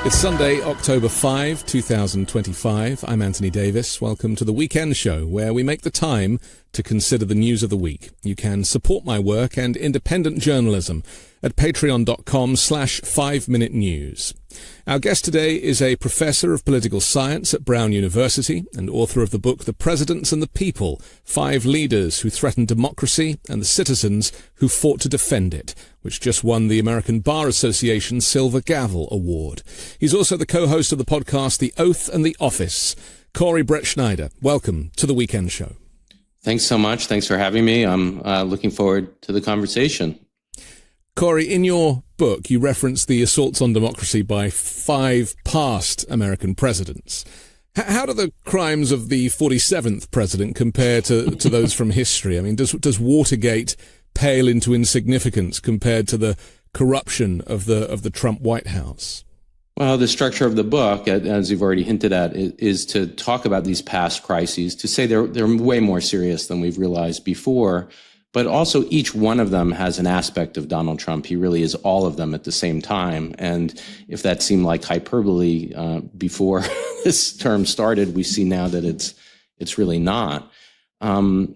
It's Sunday, October 5, 2025. I'm Anthony Davis. Welcome to the Weekend Show, where we make the time to consider the news of the week. You can support my work and independent journalism at patreon.com/5minute news. Our guest today is a professor of political science at Brown University and author of the book The Presidents and the People, 5 Leaders Who Threatened Democracy and the Citizens Who Fought to Defend It, which just won the American Bar Association's Silver Gavel Award. He's also the co-host of the podcast The Oath and the Office. Corey Brettschneider, welcome to the Weekend Show. Thanks so much. Thanks for having me. I'm looking forward to the conversation. Corey, in your book, you reference the assaults on democracy by 5 past American presidents. How do the crimes of the 47th president compare to those from history? I mean, does Watergate pale into insignificance compared to the corruption of the Trump White House? Well, the structure of the book, as you've already hinted at, is to talk about these past crises, to say they're way more serious than we've realized before. But also each one of them has an aspect of Donald Trump. He really is all of them at the same time. And if that seemed like hyperbole before this term started, we see now that it's really not. The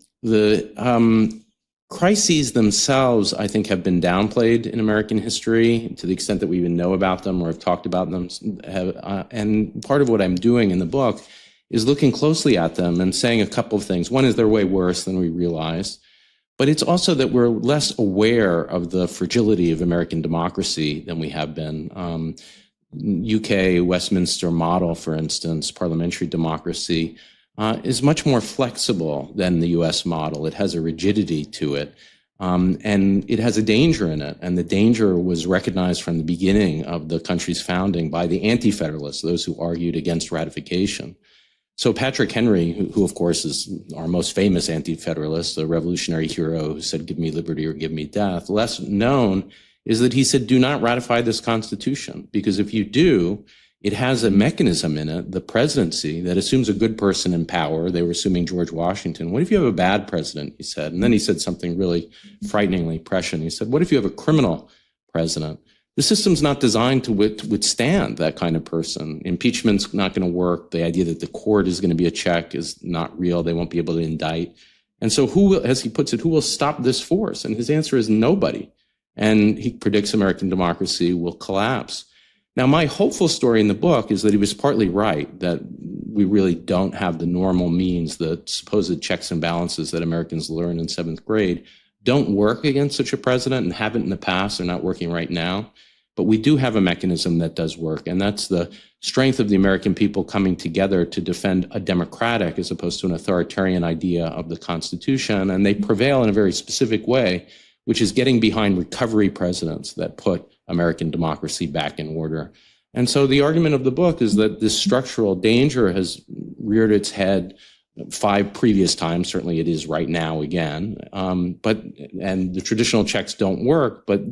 crises themselves, I think, have been downplayed in American history to the extent that we even know about them or have talked about them. And part of what I'm doing in the book is looking closely at them and saying a couple of things. One is they're way worse than we realized. But it's also that we're less aware of the fragility of American democracy than we have been. UK Westminster model, for instance, parliamentary democracy, is much more flexible than the US model. It has a rigidity to it, and it has a danger in it. And the danger was recognized from the beginning of the country's founding by the anti-federalists, those who argued against ratification. So Patrick Henry, who of course is our most famous anti-federalist, a revolutionary hero who said, "Give me liberty or give me death," less known is that he said, "Do not ratify this Constitution, because if you do, it has a mechanism in it, the presidency, that assumes a good person in power." They were assuming George Washington. "What if you have a bad president?" he said. And then he said something really frighteningly prescient. He said, "What if you have a criminal president?" The system's not designed to withstand that kind of person. Impeachment's not going to work. The idea that the court is going to be a check is not real. They won't be able to indict. And so who will, as he puts it, who will stop this force? And his answer is nobody. And he predicts American democracy will collapse. Now, my hopeful story in the book is that he was partly right, that we really don't have the normal means, the supposed checks and balances that Americans learn in 7th grade don't work against such a president and haven't in the past. They're not working right now. But we do have a mechanism that does work, and that's the strength of the American people coming together to defend a democratic as opposed to an authoritarian idea of the Constitution. And they prevail in a very specific way, which is getting behind recovery presidents that put American democracy back in order. And so the argument of the book is that this structural danger has reared its head 5 previous times. Certainly it is right now again. And the traditional checks don't work, but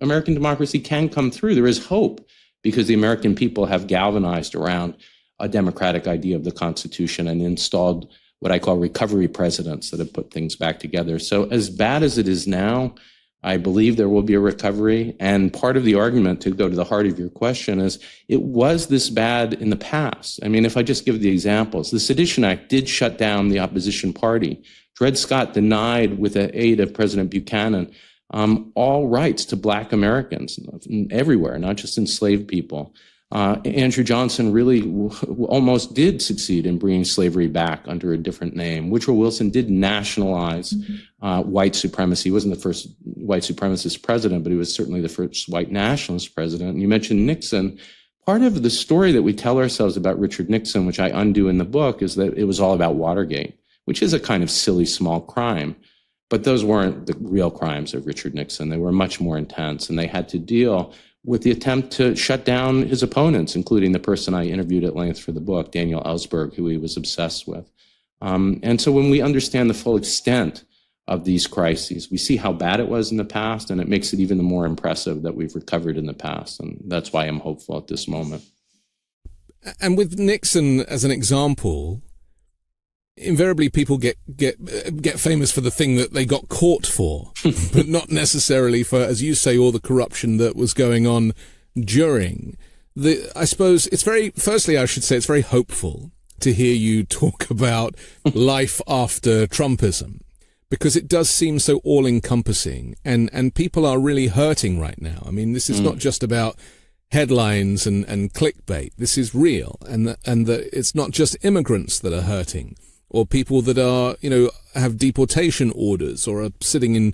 American democracy can come through. There is hope because the American people have galvanized around a democratic idea of the Constitution and installed what I call recovery presidents that have put things back together. So as bad as it is now, I believe there will be a recovery. And part of the argument, to go to the heart of your question, is it was this bad in the past. I mean, if I just give the examples, the Sedition Act did shut down the opposition party. Dred Scott denied, with the aid of President Buchanan, all rights to Black Americans everywhere, not just enslaved people. Andrew Johnson really almost did succeed in bringing slavery back under a different name. Woodrow Wilson did nationalize white supremacy. He wasn't the first white supremacist president, but he was certainly the first white nationalist president. And you mentioned Nixon. Part of the story that we tell ourselves about Richard Nixon, which I undo in the book, is that it was all about Watergate, which is a kind of silly small crime. But those weren't the real crimes of Richard Nixon. They were much more intense, and they had to deal with the attempt to shut down his opponents, including the person I interviewed at length for the book, Daniel Ellsberg, who he was obsessed with. And so when we understand the full extent of these crises, we see how bad it was in the past, and it makes it even more impressive that we've recovered in the past. And that's why I'm hopeful at this moment. And with Nixon as an example, invariably people get famous for the thing that they got caught for, but not necessarily for, as you say, all the corruption that was going on during. I suppose firstly, I should say it's very hopeful to hear you talk about life after Trumpism, because it does seem so all-encompassing, and people are really hurting right now. I mean, this is not just about headlines and clickbait. This is real, and that it's not just immigrants that are hurting, or people that are, have deportation orders or are sitting in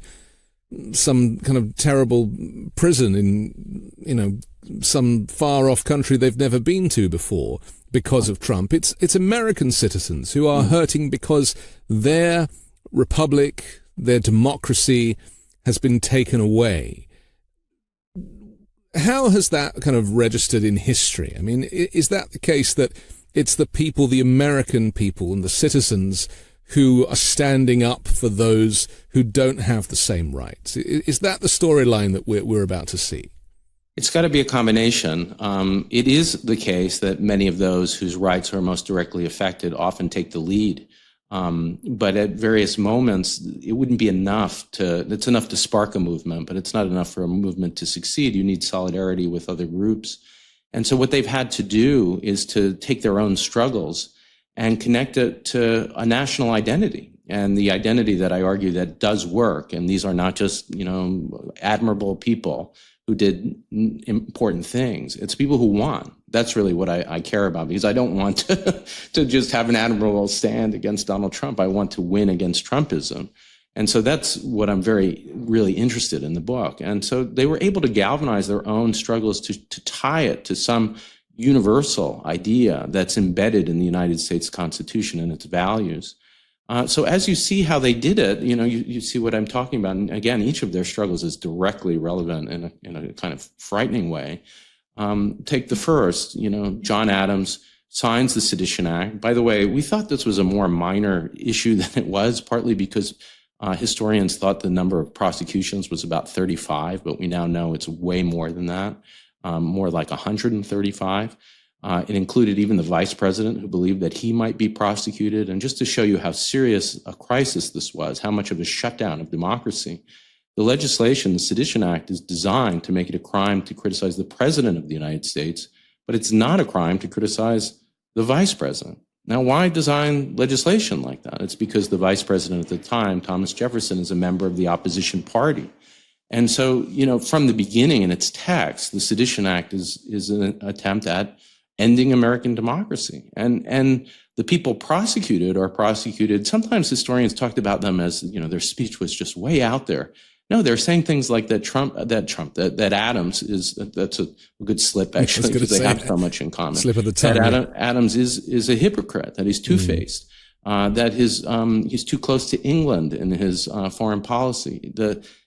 some kind of terrible prison in, some far-off country they've never been to before because of Trump. It's American citizens who are hurting because their republic, their democracy has been taken away. How has that kind of registered in history? I mean, is that the case, that it's the people, the American people and the citizens, who are standing up for those who don't have the same rights? Is that the storyline that we're about to see? It's got to be a combination. It is the case that many of those whose rights are most directly affected often take the lead. But at various moments, it wouldn't be enough it's enough to spark a movement, but it's not enough for a movement to succeed. You need solidarity with other groups. And so what they've had to do is to take their own struggles and connect it to a national identity. And the identity that I argue that does work, and these are not just, admirable people who did important things. It's people who won. That's really what I care about, because I don't want to just have an admirable stand against Donald Trump. I want to win against Trumpism. And so that's what I'm really interested in the book. And so they were able to galvanize their own struggles to tie it to some universal idea that's embedded in the United States Constitution and its values. So as you see how they did it, you see what I'm talking about. And again, each of their struggles is directly relevant in a kind of frightening way. Take the first, John Adams signs the Sedition Act. By the way, we thought this was a more minor issue than it was, partly because historians thought the number of prosecutions was about 35, but we now know it's way more than that, more like 135. It included even the vice president, who believed that he might be prosecuted. And just to show you how serious a crisis this was, how much of a shutdown of democracy, the legislation, the Sedition Act, is designed to make it a crime to criticize the president of the United States, but it's not a crime to criticize the vice president. Now, why design legislation like that? It's because the vice president at the time, Thomas Jefferson, is a member of the opposition party. And so, from the beginning in its text, the Sedition Act is an attempt at ending American democracy. And the people prosecuted are prosecuted. Sometimes historians talked about them as, their speech was just way out there. No, they're saying things like that Adams is, that's a good slip, actually, because they have so much in common. Slip of the tongue. That Adams is a hypocrite, that he's two-faced, that he's too close to England in his foreign policy.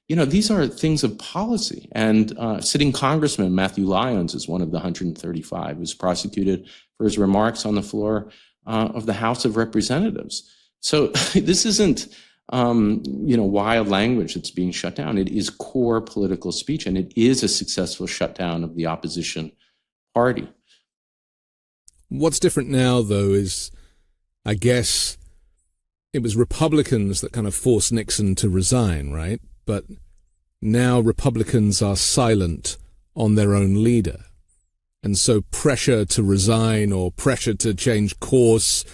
These are things of policy. And sitting Congressman Matthew Lyons is one of the 135 who's prosecuted for his remarks on the floor of the House of Representatives. So this isn't, wild language that's being shut down. It is core political speech, and it is a successful shutdown of the opposition party. What's different now, though, is, I guess, it was Republicans that kind of forced Nixon to resign, right? But now Republicans are silent on their own leader. And so pressure to resign or pressure to change course,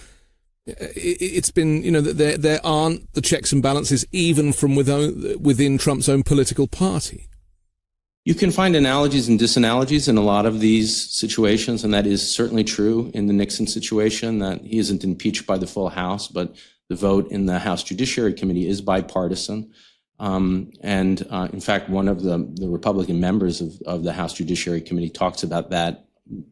it's been, there aren't the checks and balances even from within Trump's own political party. You can find analogies and disanalogies in a lot of these situations, and that is certainly true in the Nixon situation, that he isn't impeached by the full House, but the vote in the House Judiciary Committee is bipartisan. In fact, one of the Republican members of the House Judiciary Committee talks about that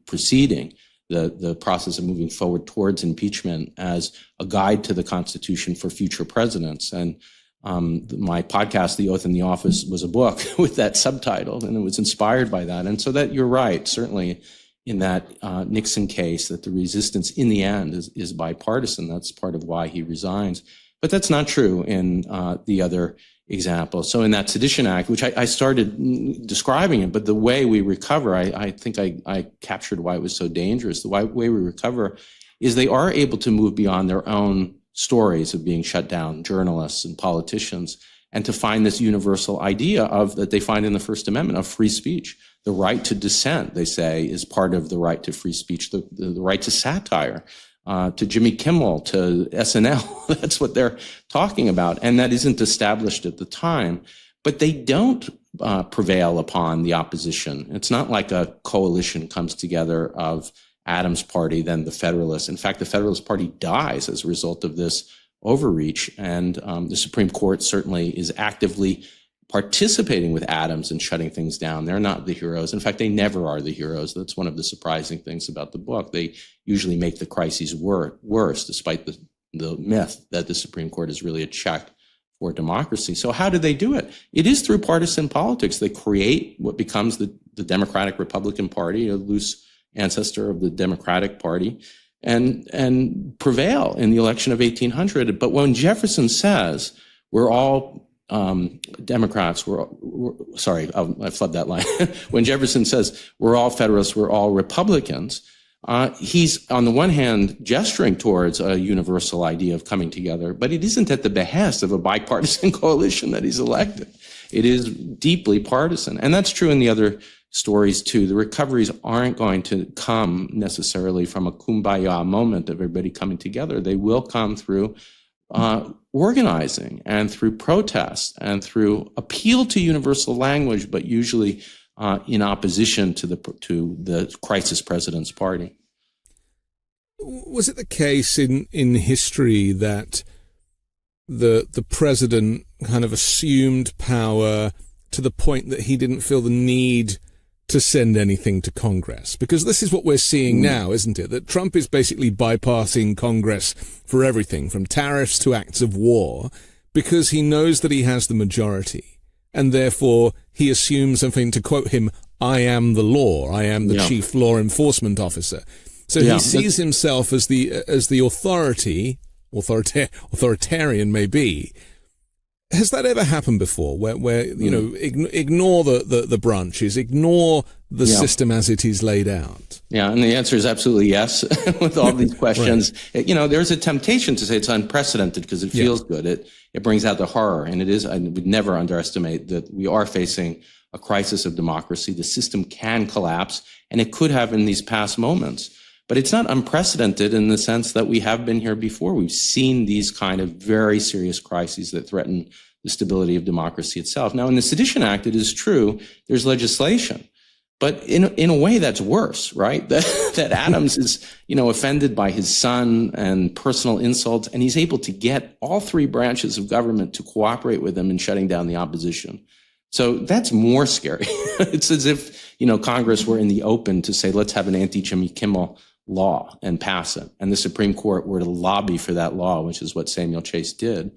proceeding, the process of moving forward towards impeachment, as a guide to the Constitution for future presidents. And my podcast, The Oath in the Office, was a book with that subtitle, and it was inspired by that. And so that you're right, certainly in that Nixon case, that the resistance in the end is bipartisan. That's part of why he resigns. But that's not true in the other example. So in that Sedition Act, which I started describing it, but the way we recover, I think I captured why it was so dangerous. The way we recover is they are able to move beyond their own stories of being shut down, journalists and politicians, and to find this universal idea that they find in the First Amendment of free speech, The right to dissent, they say, is part of the right to free speech, the right to satire, to Jimmy Kimmel, to SNL. That's what they're talking about. And that isn't established at the time. But they don't prevail upon the opposition. It's not like a coalition comes together of Adams' party, then the Federalists. In fact, the Federalist Party dies as a result of this overreach. And the Supreme Court certainly is actively participating with Adams in shutting things down. They're not the heroes. In fact, they never are the heroes. That's one of the surprising things about the book. They usually make the crises worse, despite the myth that the Supreme Court is really a check for democracy. So how do they do it? It is through partisan politics. They create what becomes the Democratic Republican Party, a loose ancestor of the Democratic Party, and prevail in the election of 1800. But when Jefferson says we're all Democrats, sorry, I flubbed that line. When Jefferson says we're all Federalists, we're all Republicans, he's on the one hand gesturing towards a universal idea of coming together, but it isn't at the behest of a bipartisan coalition that he's elected. It is deeply partisan. And that's true in the other stories too. The recoveries aren't going to come necessarily from a kumbaya moment of everybody coming together. They will come through organizing and through protest and through appeal to universal language, but usually in opposition to the crisis president's party. Was it the case in history that the president kind of assumed power to the point that he didn't feel the need to send anything to Congress? Because this is what we're seeing now, isn't it? That Trump is basically bypassing Congress for everything, from tariffs to acts of war, because he knows that he has the majority. And therefore, he assumes something, to quote him, I am the law. I am the chief law enforcement officer. So he sees himself as the authoritarian maybe. Has that ever happened before, where you know, ignore the branches, ignore the system as it is laid out? Yeah, and the answer is absolutely yes. With all these questions, you know, there's a temptation to say it's unprecedented because it feels good. It brings out the horror, and it is. I would never underestimate that we are facing a crisis of democracy. The system can collapse, and it could have in these past moments. But it's not unprecedented in the sense that we have been here before. We've seen these kind of very serious crises that threaten the stability of democracy itself. Now, in the Sedition Act, it is true, there's legislation. But in a way, that's worse, right? That Adams is, you know, offended by his son and personal insults, and he's able to get all three branches of government to cooperate with him in shutting down the opposition. So that's more scary. It's as if, you know, Congress were in the open to say, let's have an anti-Jimmy Kimmel law and pass it. And the Supreme Court were to lobby for that law, which is what Samuel Chase did.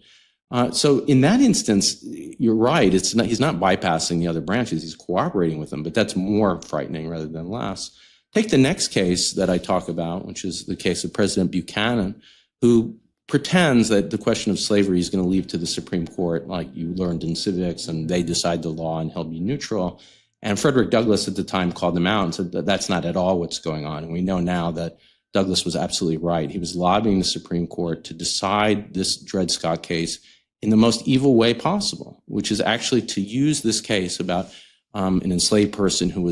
So in that instance, you're right. He's not bypassing the other branches. He's cooperating with them, but that's more frightening rather than less. Take the next case that I talk about, which is the case of President Buchanan, who pretends that the question of slavery is going to leave to the Supreme Court, like you learned in civics, and they decide the law and he'll be neutral. And Frederick Douglass at the time called them out and said that that's not at all what's going on. And we know now that Douglass was absolutely right. He was lobbying the Supreme Court to decide this Dred Scott case in the most evil way possible, which is actually to use this case about an enslaved person who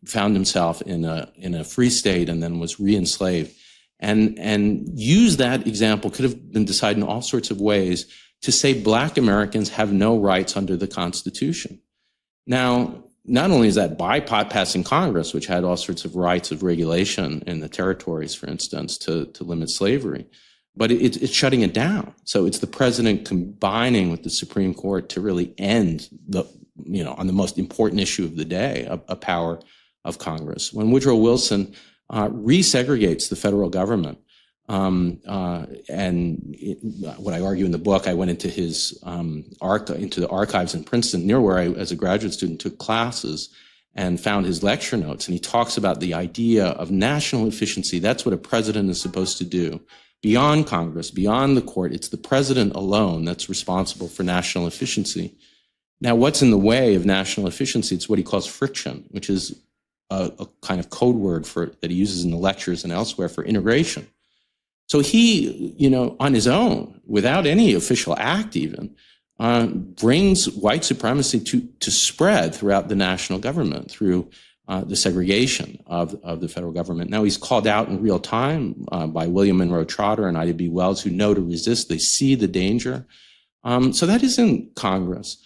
found himself in a free state and then was re-enslaved, and use that example. Could have been decided in all sorts of ways to say Black Americans have no rights under the Constitution. Now, not only is that bypassing Congress, which had all sorts of rights of regulation in the territories, for instance, to limit slavery, but it's shutting it down. So it's the president combining with the Supreme Court to really end on the most important issue of the day, a power of Congress. When Woodrow Wilson resegregates the federal government, what I argue in the book, I went into his into the archives in Princeton, near where I, as a graduate student, took classes and found his lecture notes. And he talks about the idea of national efficiency. That's what a president is supposed to do. Beyond Congress, beyond the court, it's the president alone that's responsible for national efficiency. Now, what's in the way of national efficiency? It's what he calls friction, which is a kind of code word that he uses in the lectures and elsewhere for integration. So he, on his own, without any official act even, brings white supremacy to spread throughout the national government through the segregation of the federal government. Now he's called out in real time by William Monroe Trotter and Ida B. Wells, who know to resist. They see the danger. So that is in Congress.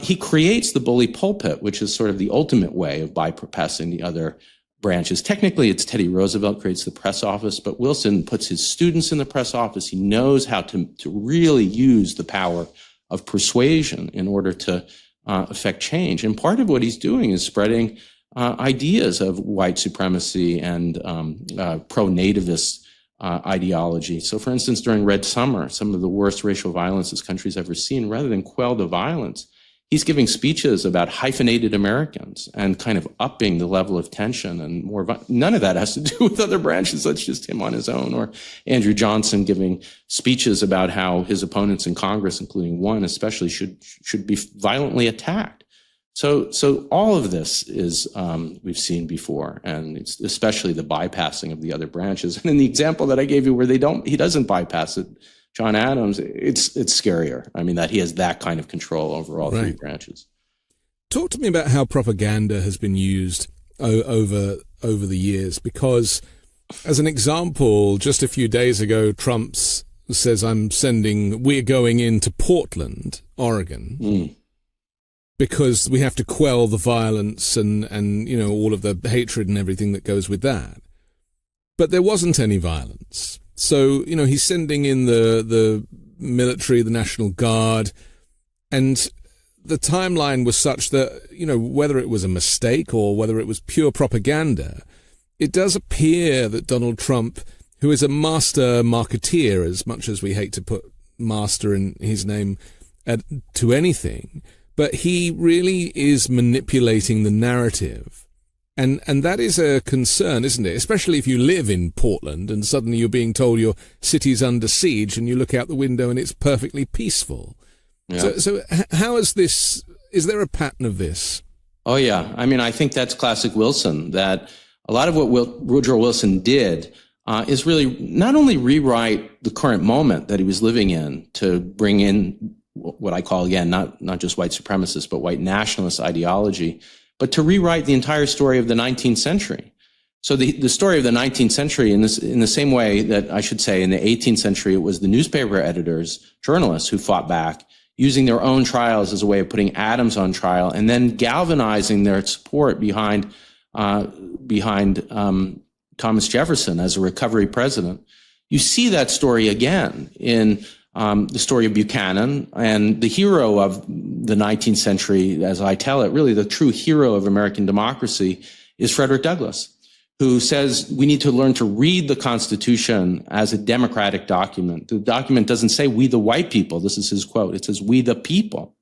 He creates the bully pulpit, which is sort of the ultimate way of bypassing the other branches. Technically, it's Teddy Roosevelt creates the press office, but Wilson puts his students in the press office. He knows how to really use the power of persuasion in order to affect change. And part of what he's doing is spreading ideas of white supremacy and pro-nativist ideology. So, for instance, during Red Summer, some of the worst racial violence this country's ever seen, rather than quell the violence, he's giving speeches about hyphenated Americans and kind of upping the level of tension and more. None of that has to do with other branches. That's just him on his own. Or Andrew Johnson giving speeches about how his opponents in Congress, including one especially, should be violently attacked. So all of this is we've seen before, and it's especially the bypassing of the other branches. And in the example that I gave you, where he doesn't bypass it, John Adams, it's scarier. I mean, that he has that kind of control over all three branches. Talk to me about how propaganda has been used over the years, because as an example, just a few days ago, Trump says, we're going into Portland, Oregon, because we have to quell the violence and you know, all of the hatred and everything that goes with that. But there wasn't any violence. So, you know, he's sending in the military, the National Guard, and the timeline was such that, you know, whether it was a mistake or whether it was pure propaganda, it does appear that Donald Trump, who is a master marketeer, as much as we hate to put master in his name to anything, but he really is manipulating the narrative. And that is a concern, isn't it? Especially if you live in Portland and suddenly you're being told your city's under siege and you look out the window and it's perfectly peaceful. Yeah. So how is there a pattern of this? Oh, yeah. I mean, I think that's classic Wilson, that a lot of what Woodrow Wilson did is really not only rewrite the current moment that he was living in to bring in what I call, again, not just white supremacist, but white nationalist ideology, but to rewrite the entire story of the 19th century. So the story of the 19th century, in the same way that I should say in the 18th century, it was the newspaper editors, journalists who fought back, using their own trials as a way of putting Adams on trial, and then galvanizing their support behind Thomas Jefferson as a recovery president. You see that story again in the story of Buchanan, and the hero of the 19th century, as I tell it, really the true hero of American democracy is Frederick Douglass, who says we need to learn to read the Constitution as a democratic document. The document doesn't say we the white people. This is his quote. It says we the people.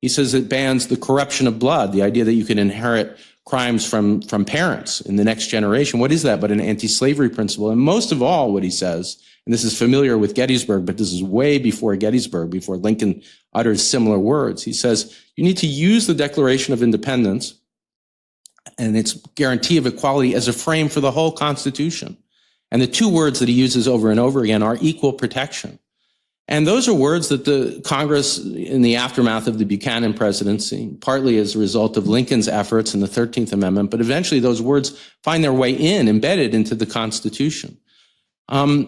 He says it bans the corruption of blood, the idea that you can inherit crimes from parents in the next generation. What is that but an anti-slavery principle? And most of all, what he says, and this is familiar with Gettysburg, but this is way before Gettysburg, before Lincoln utters similar words. He says, you need to use the Declaration of Independence and its guarantee of equality as a frame for the whole Constitution. And the two words that he uses over and over again are equal protection. And those are words that the Congress, in the aftermath of the Buchanan presidency, partly as a result of Lincoln's efforts in the 13th Amendment, but eventually those words find their way embedded into the Constitution. The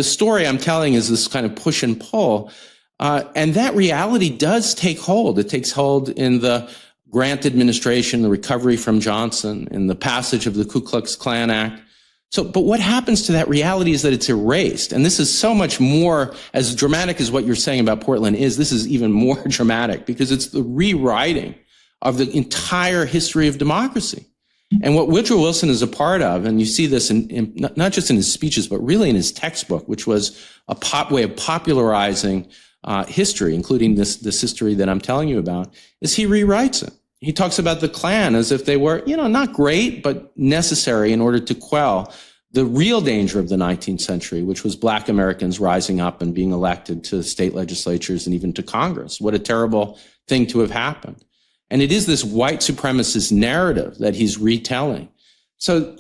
story I'm telling is this kind of push and pull, and that reality does take hold. It takes hold in the Grant administration, the recovery from Johnson, in the passage of the Ku Klux Klan Act. But what happens to that reality is that it's erased. And this is so much more, as dramatic as what you're saying about Portland is, this is even more dramatic because it's the rewriting of the entire history of democracy. And what Woodrow Wilson is a part of, and you see this in not just in his speeches, but really in his textbook, which was a way of popularizing history, including this history that I'm telling you about, is he rewrites it. He talks about the Klan as if they were, not great, but necessary in order to quell the real danger of the 19th century, which was Black Americans rising up and being elected to state legislatures and even to Congress. What a terrible thing to have happened. And it is this white supremacist narrative that he's retelling. So,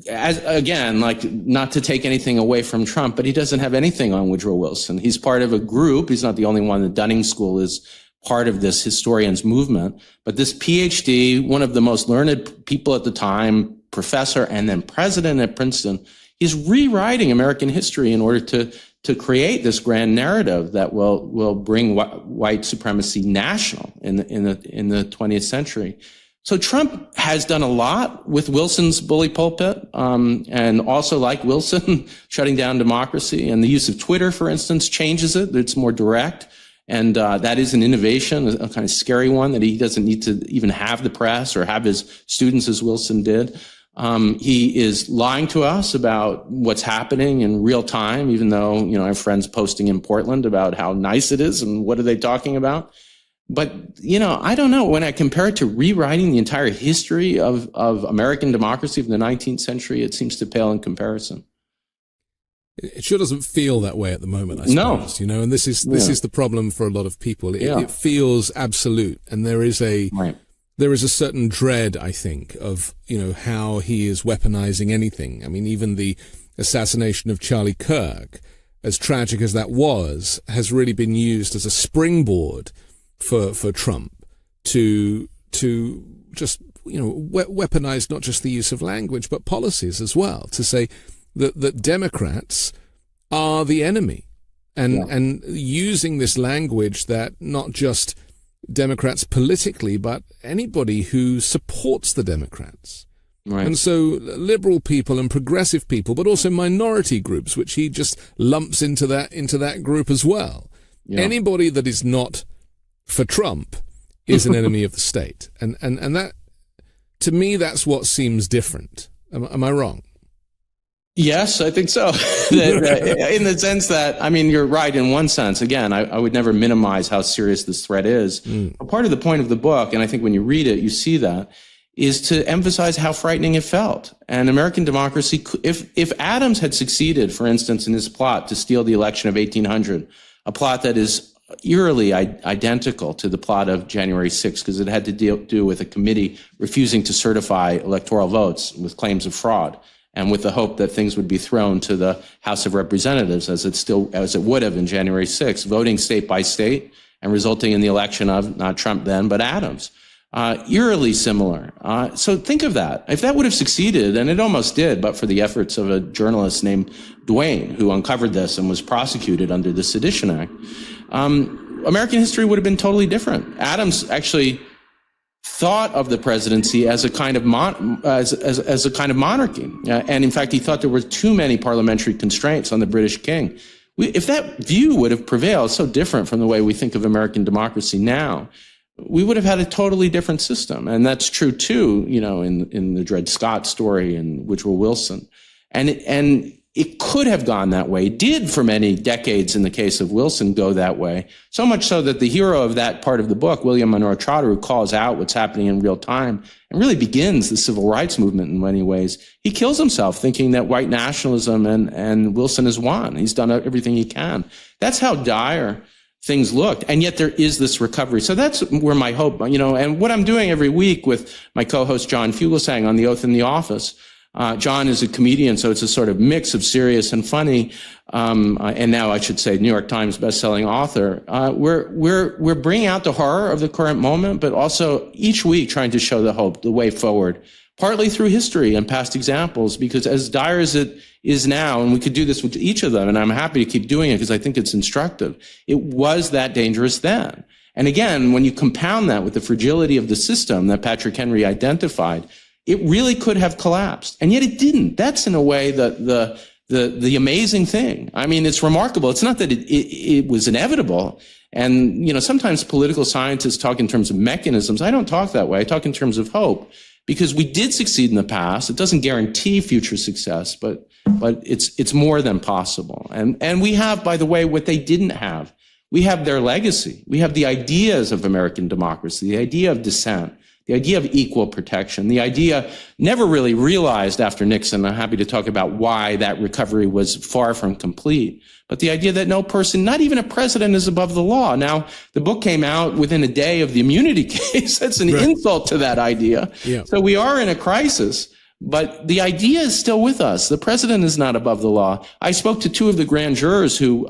again, not to take anything away from Trump, but he doesn't have anything on Woodrow Wilson. He's part of a group. He's not the only one. The Dunning School is part of this historians movement. But this PhD, one of the most learned people at the time, professor and then president at Princeton, he's rewriting American history in order to create this grand narrative that will bring white supremacy national in the 20th century. So Trump has done a lot with Wilson's bully pulpit, and also, like Wilson, shutting down democracy. And the use of Twitter, for instance, changes it. It's more direct. And that is an innovation, a kind of scary one, that he doesn't need to even have the press or have his students as Wilson did. He is lying to us about what's happening in real time, even though, I have friends posting in Portland about how nice it is and what are they talking about. But, I don't know. When I compare it to rewriting the entire history of American democracy from the 19th century, it seems to pale in comparison. It sure doesn't feel that way at the moment, I suppose. No. And this is the problem for a lot of people. It feels absolute, and there is a certain dread, I think, of how he is weaponizing anything. I mean, even the assassination of Charlie Kirk, as tragic as that was, has really been used as a springboard for Trump to just weaponize not just the use of language but policies as well, to say that Democrats are the enemy, and using this language that not just Democrats politically but anybody who supports the Democrats. Right. And so liberal people and progressive people, but also minority groups, which he just lumps into that group as well. Yeah. Anybody that is not for Trump is an enemy of the state. And that, to me, that's what seems different. Am I wrong? Yes, I think so. In the sense that, you're right in one sense. Again, I would never minimize how serious this threat is. But part of the point of the book, and I think when you read it, you see that, is to emphasize how frightening it felt. And American democracy, if Adams had succeeded, for instance, in his plot to steal the election of 1800, a plot that is eerily identical to the plot of January 6th, because it had to do with a committee refusing to certify electoral votes with claims of fraud, and with the hope that things would be thrown to the House of Representatives, as it would have in January 6th, voting state by state and resulting in the election of not Trump then, but Adams. Eerily similar. So think of that. If that would have succeeded, and it almost did, but for the efforts of a journalist named Duane, who uncovered this and was prosecuted under the Sedition Act, American history would have been totally different. Adams actually thought of the presidency as a kind of as a kind of monarchy, and in fact, he thought there were too many parliamentary constraints on the British king. If that view would have prevailed, so different from the way we think of American democracy now, we would have had a totally different system. And that's true too, in the Dred Scott story and Woodrow Wilson. And it could have gone that way. It did for many decades in the case of Wilson go that way. So much so that the hero of that part of the book, William Monroe Trotter, who calls out what's happening in real time and really begins the civil rights movement in many ways, he kills himself thinking that white nationalism and Wilson has won. He's done everything he can. That's how dire things looked, and yet there is this recovery. So that's where my hope, and what I'm doing every week with my co-host John Fugelsang on The Oath in the Office. John is a comedian, so it's a sort of mix of serious and funny, and now I should say New York Times bestselling author. We're bringing out the horror of the current moment, but also each week trying to show the hope, the way forward, partly through history and past examples, because as dire as it is now, and we could do this with each of them, and I'm happy to keep doing it because I think it's instructive, it was that dangerous then. And again, when you compound that with the fragility of the system that Patrick Henry identified, it really could have collapsed. And yet it didn't. That's in a way the amazing thing. It's remarkable. It's not that it was inevitable. And, sometimes political scientists talk in terms of mechanisms. I don't talk that way. I talk in terms of hope, because we did succeed in the past. It doesn't guarantee future success, but it's more than possible. And we have, by the way, what they didn't have. We have their legacy. We have the ideas of American democracy, the idea of dissent, the idea of equal protection, the idea never really realized after Nixon. I'm happy to talk about why that recovery was far from complete. But the idea that no person, not even a president, is above the law. Now, the book came out within a day of the immunity case. That's an insult to that idea. Yeah. So we are in a crisis, But the idea is still with us. The president is not above the law. I spoke to two of the grand jurors who,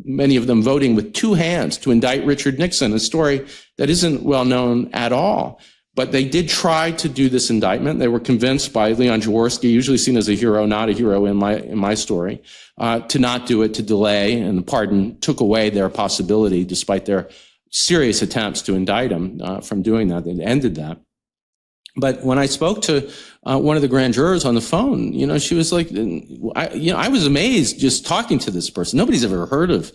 many of them voting with two hands to indict Richard Nixon, a story that isn't well known at all. But they did try to do this indictment. They were convinced by Leon Jaworski, usually seen as a hero, not a hero in my story, to not do it, to delay, and the pardon took away their possibility, despite their serious attempts to indict him from doing that. They ended that. But when I spoke to one of the grand jurors on the phone, she was like, I was amazed just talking to this person. Nobody's ever heard of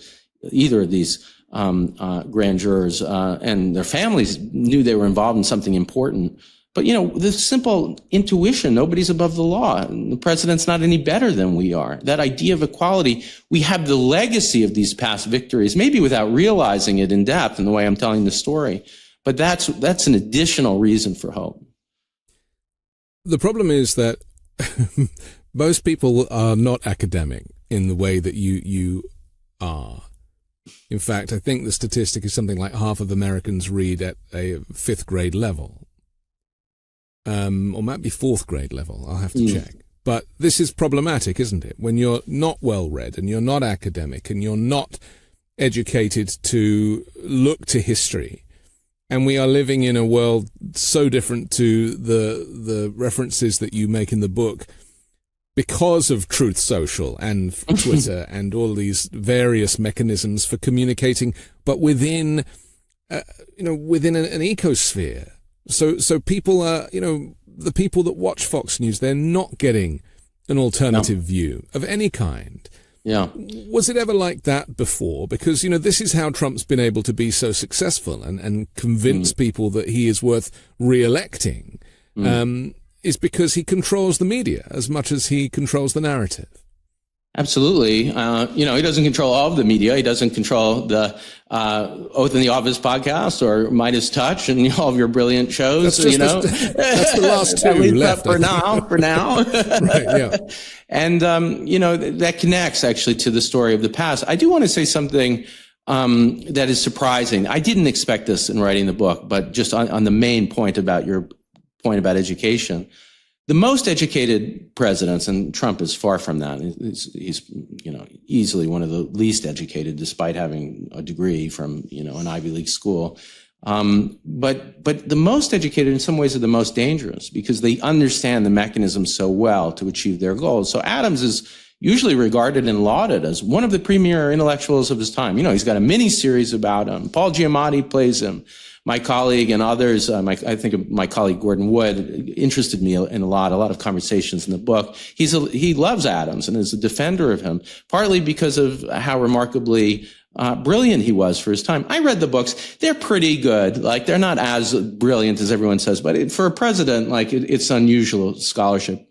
either of these grand jurors, and their families knew they were involved in something important. But, the simple intuition, nobody's above the law. The president's not any better than we are. That idea of equality, we have the legacy of these past victories, maybe without realizing it in depth in the way I'm telling the story. But that's an additional reason for hope. The problem is that most people are not academic in the way that you are. In fact, I think the statistic is something like half of Americans read at a 5th grade level. Or might be 4th grade level. I'll have to check. But this is problematic, isn't it? When you're not well read and you're not academic and you're not educated to look to history. And we are living in a world so different to the references that you make in the book because of Truth Social and Twitter and all these various mechanisms for communicating, but within an ecosphere. So people are, the people that watch Fox News, they're not getting an alternative view of any kind. Yeah. Was it ever like that before? Because, this is how Trump's been able to be so successful and convince people that he is worth re-electing, is because he controls the media as much as he controls the narrative. Absolutely. He doesn't control all of the media. He doesn't control the Oath in the Office podcast or Midas Touch and all of your brilliant shows. That's that's the last two left. For now. Right, yeah. And, that connects actually to the story of the past. I do want to say something that is surprising. I didn't expect this in writing the book, but just on the main point about your point about education. The most educated presidents, and Trump is far from that. He's easily one of the least educated, despite having a degree from, an Ivy League school. But the most educated in some ways are the most dangerous because they understand the mechanisms so well to achieve their goals. So Adams is usually regarded and lauded as one of the premier intellectuals of his time. He's got a mini series about him. Paul Giamatti plays him. My colleague and others, I think my colleague Gordon Wood interested me in a lot of conversations in the book. He loves Adams and is a defender of him, partly because of how remarkably brilliant he was for his time. I read the books. They're pretty good. They're not as brilliant as everyone says, but for a president, it's unusual scholarship.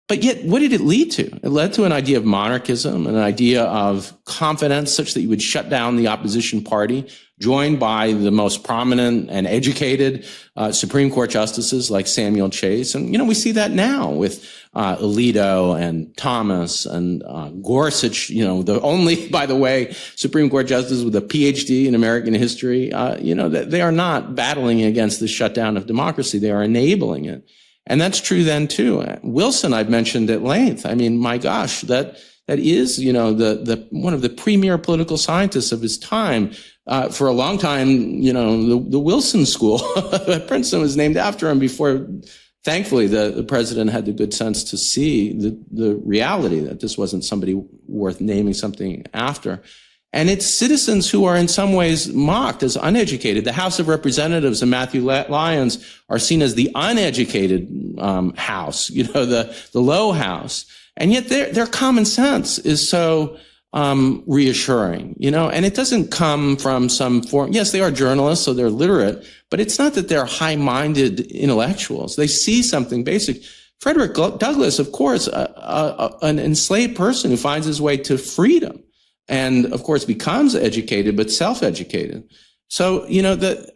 But yet, what did it lead to? It led to an idea of monarchism, an idea of confidence such that you would shut down the opposition party, joined by the most prominent and educated Supreme Court justices like Samuel Chase. And, we see that now with Alito and Thomas and Gorsuch, the only, by the way, Supreme Court justice with a PhD in American history. They are not battling against the shutdown of democracy. They are enabling it. And that's true then too. Wilson, I've mentioned at length. I mean, my gosh, that is, the one of the premier political scientists of his time. For a long time, the Wilson School at Princeton was named after him before, thankfully, the president had the good sense to see the reality that this wasn't somebody worth naming something after. And it's citizens who are in some ways mocked as uneducated. The House of Representatives and Matthew Lyons are seen as the uneducated house, the low house. And yet their common sense is so reassuring, and it doesn't come from some form. Yes, they are journalists, so they're literate, but it's not that they're high-minded intellectuals. They see something basic. Frederick Douglass, of course, an enslaved person who finds his way to freedom. And of course becomes educated, but self-educated. So,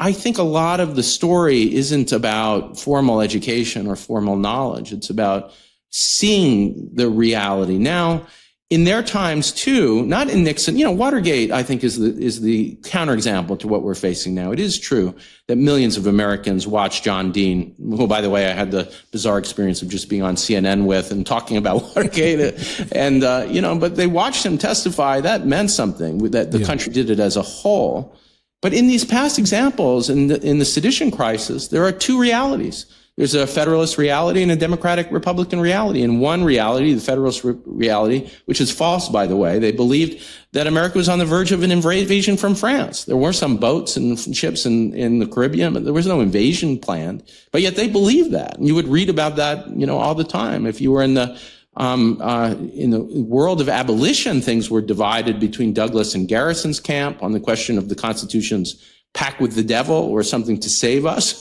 I think a lot of the story isn't about formal education or formal knowledge. It's about seeing the reality. Now, in their times too, not in Nixon, Watergate, I think is the counterexample to what we're facing now. It is true that millions of Americans watched John Dean, who, by the way, I had the bizarre experience of just being on CNN with and talking about Watergate. And, but they watched him testify. That meant something, that the country did it as a whole. But in these past examples, in the sedition crisis, there are two realities. There's a Federalist reality and a Democratic Republican reality. And one reality, the Federalist reality, which is false, by the way, they believed that America was on the verge of an invasion from France. There were some boats and ships in the Caribbean, but there was no invasion planned. But yet they believed that. And you would read about that, all the time. If you were in the world of abolition, things were divided between Douglas and Garrison's camp on the question of the Constitution's pact with the devil or something to save us,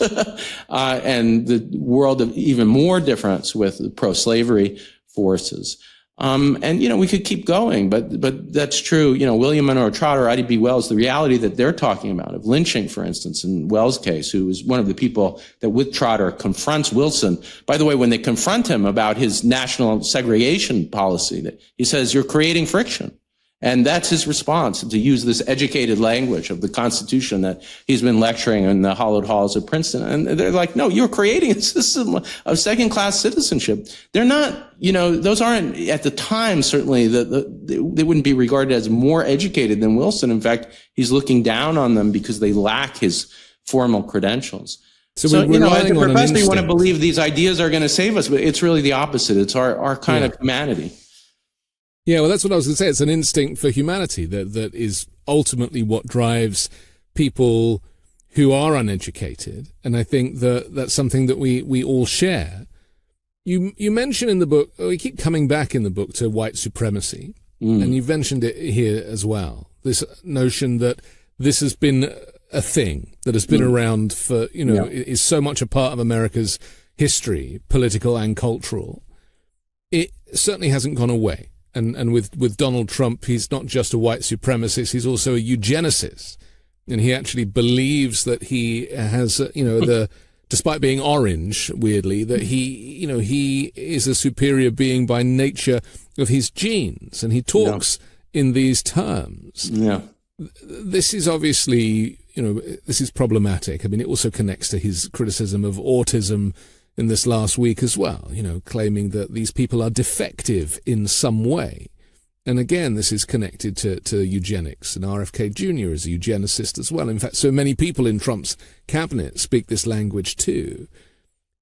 and the world of even more difference with pro-slavery forces. We could keep going, but that's true. William Monroe Trotter, Ida B. Wells, the reality that they're talking about of lynching, for instance, in Wells' case, who is one of the people that with Trotter confronts Wilson. By the way, when they confront him about his national segregation policy, that he says, "You're creating friction." And that's his response, to use this educated language of the Constitution that he's been lecturing in the hallowed halls of Princeton. And they're like, no, you're creating a system of second-class citizenship. They're not, those aren't, at the time, certainly, they wouldn't be regarded as more educated than Wilson. In fact, he's looking down on them because they lack his formal credentials. So as a professor, you want to believe these ideas are going to save us, but it's really the opposite. It's our kind of humanity. Yeah, well, that's what I was going to say. It's an instinct for humanity that is ultimately what drives people who are uneducated. And I think that's something that we all share. You mention in the book, we keep coming back in the book to white supremacy, and you've mentioned it here as well. This notion that this has been a thing that has been around for, is so much a part of America's history, political and cultural. It certainly hasn't gone away. And with Donald Trump, he's not just a white supremacist, he's also a eugenicist. And he actually believes that he has, despite being orange, weirdly, that he is a superior being by nature of his genes. And he talks in these terms. Yeah. This is obviously, this is problematic. I mean, it also connects to his criticism of autism in this last week as well, claiming that these people are defective in some way. And again, this is connected to eugenics, and RFK Jr. is a eugenicist as well. In fact, so many people in Trump's cabinet speak this language too.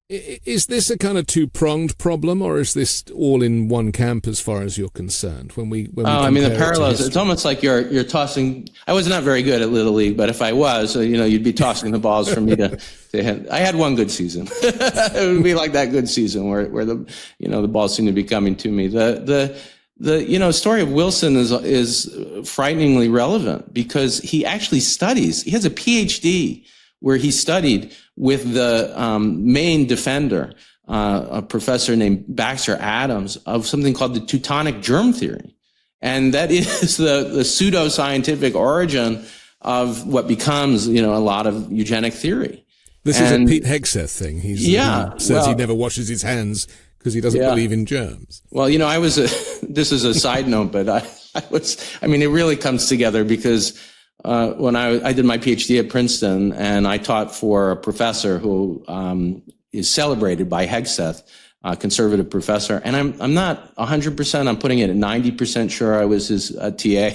Is this a kind of two-pronged problem, or is this all in one camp as far as you're concerned? The parallels, it's almost like you're tossing. I was not very good at Little League, but if I was, you'd be tossing the balls for me to hit. I had one good season. It would be like that good season where the balls seem to be coming to me. The story of Wilson is frighteningly relevant because he actually studies. He has a PhD where he studied with the main defender, a professor named Baxter Adams, of something called the Teutonic germ theory. And that is the pseudo-scientific origin of what becomes, a lot of eugenic theory. This is a Pete Hegseth ththing. He says he never washes his hands because he doesn't believe in germs. Well, this is a side note, but it really comes together because when I did my PhD at Princeton, and I taught for a professor who is celebrated by Hegseth, a conservative professor, and I'm not 100%. I'm putting it at 90% sure I was his TA.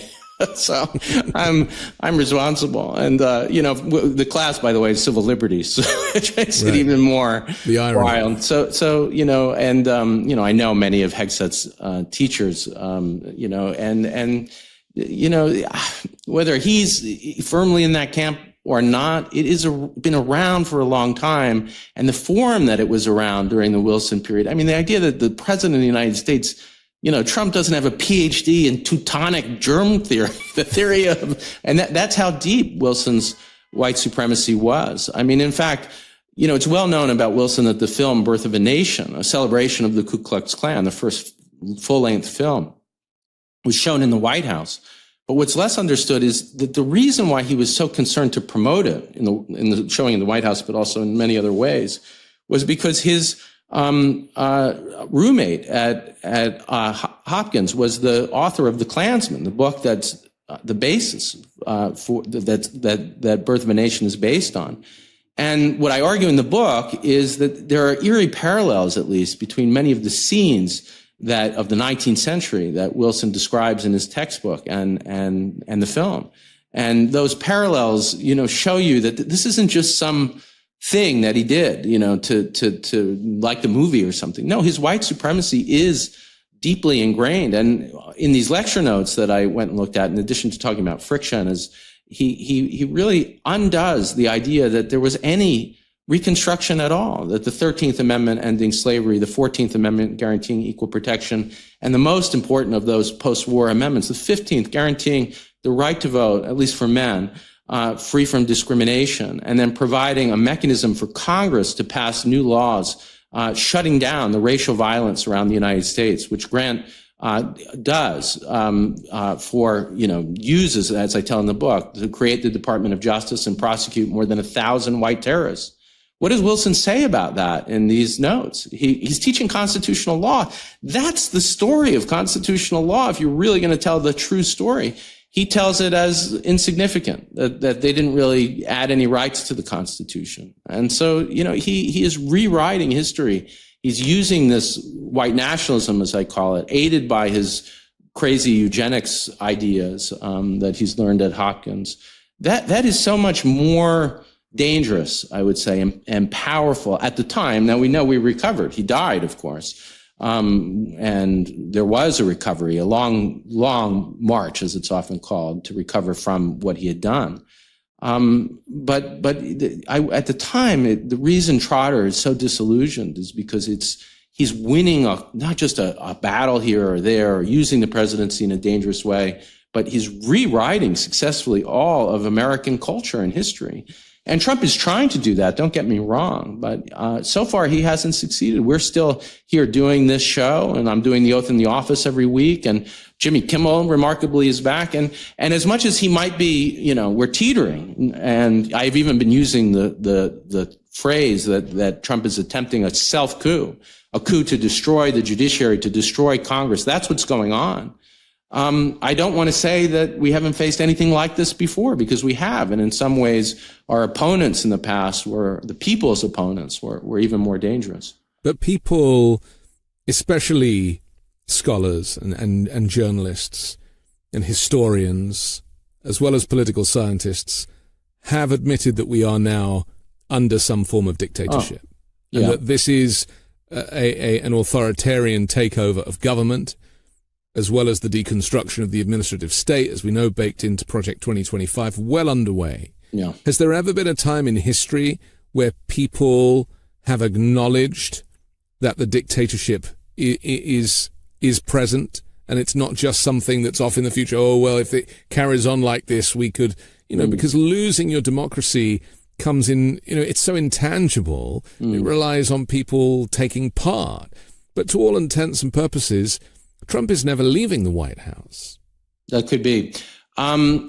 So I'm responsible, and the class, by the way, is civil liberties, which makes it even more wild. So I know many of Hegseth's teachers, whether he's firmly in that camp or not, it is been around for a long time, and the form that it was around during the Wilson period. I mean, the idea that the president of the United States, Trump doesn't have a PhD in Teutonic germ theory, the theory of, and that's how deep Wilson's white supremacy was. I mean, in fact, it's well known about Wilson that the film Birth of a Nation, a celebration of the Ku Klux Klan, the first full-length film, was shown in the White House. But what's less understood is that the reason why he was so concerned to promote it in the showing in the White House, but also in many other ways, was because his roommate at Hopkins was the author of The Klansman, the book that's the basis for that Birth of a Nation is based on. And what I argue in the book is that there are eerie parallels, at least, between many of the scenes that of the 19th century that Wilson describes in his textbook and the film. And those parallels, show you that this isn't just some thing that he did, to like the movie or something. No, his white supremacy is deeply ingrained. And in these lecture notes that I went and looked at, in addition to talking about friction, is he really undoes the idea that there was any Reconstruction at all, that the 13th Amendment ending slavery, the 14th Amendment guaranteeing equal protection, and the most important of those post-war amendments, the 15th guaranteeing the right to vote, at least for men, free from discrimination, and then providing a mechanism for Congress to pass new laws, shutting down the racial violence around the United States, which Grant uses, as I tell in the book, to create the Department of Justice and prosecute more than 1,000 white terrorists. What does Wilson say about that in these notes? He's teaching constitutional law. That's the story of constitutional law. If you're really going to tell the true story, he tells it as insignificant, that they didn't really add any rights to the Constitution. And so, he is rewriting history. He's using this white nationalism, as I call it, aided by his crazy eugenics ideas that he's learned at Hopkins. That is so much more dangerous, I would say, and powerful at the time. Now, we know we recovered. He died, of course. And there was a recovery, a long, long march, as it's often called, to recover from what he had done. But at the time, the reason Trotter is so disillusioned is because he's winning not just a battle here or there, or using the presidency in a dangerous way, but he's rewriting successfully all of American culture and history. And Trump is trying to do that, don't get me wrong, but so far he hasn't succeeded. We're still here doing this show, and I'm doing the Oath in the Office every week, and Jimmy Kimmel remarkably is back. And as much as he might be, we're teetering, and I've even been using the phrase that Trump is attempting a self-coup, a coup to destroy the judiciary, to destroy Congress. That's what's going on. I don't want to say that we haven't faced anything like this before, because we have. And in some ways, our opponents in the past the people's opponents were even more dangerous. But people, especially scholars and journalists and historians, as well as political scientists, have admitted that we are now under some form of dictatorship. And that this is an authoritarian takeover of government, as well as the deconstruction of the administrative state, as we know, baked into Project 2025, well underway. Yeah. Has there ever been a time in history where people have acknowledged that the dictatorship is present, and it's not just something that's off in the future? Oh, well, if it carries on like this, we could, because losing your democracy comes in, it's so intangible. It relies on people taking part. But to all intents and purposes, Trump is never leaving the White House. That could be. And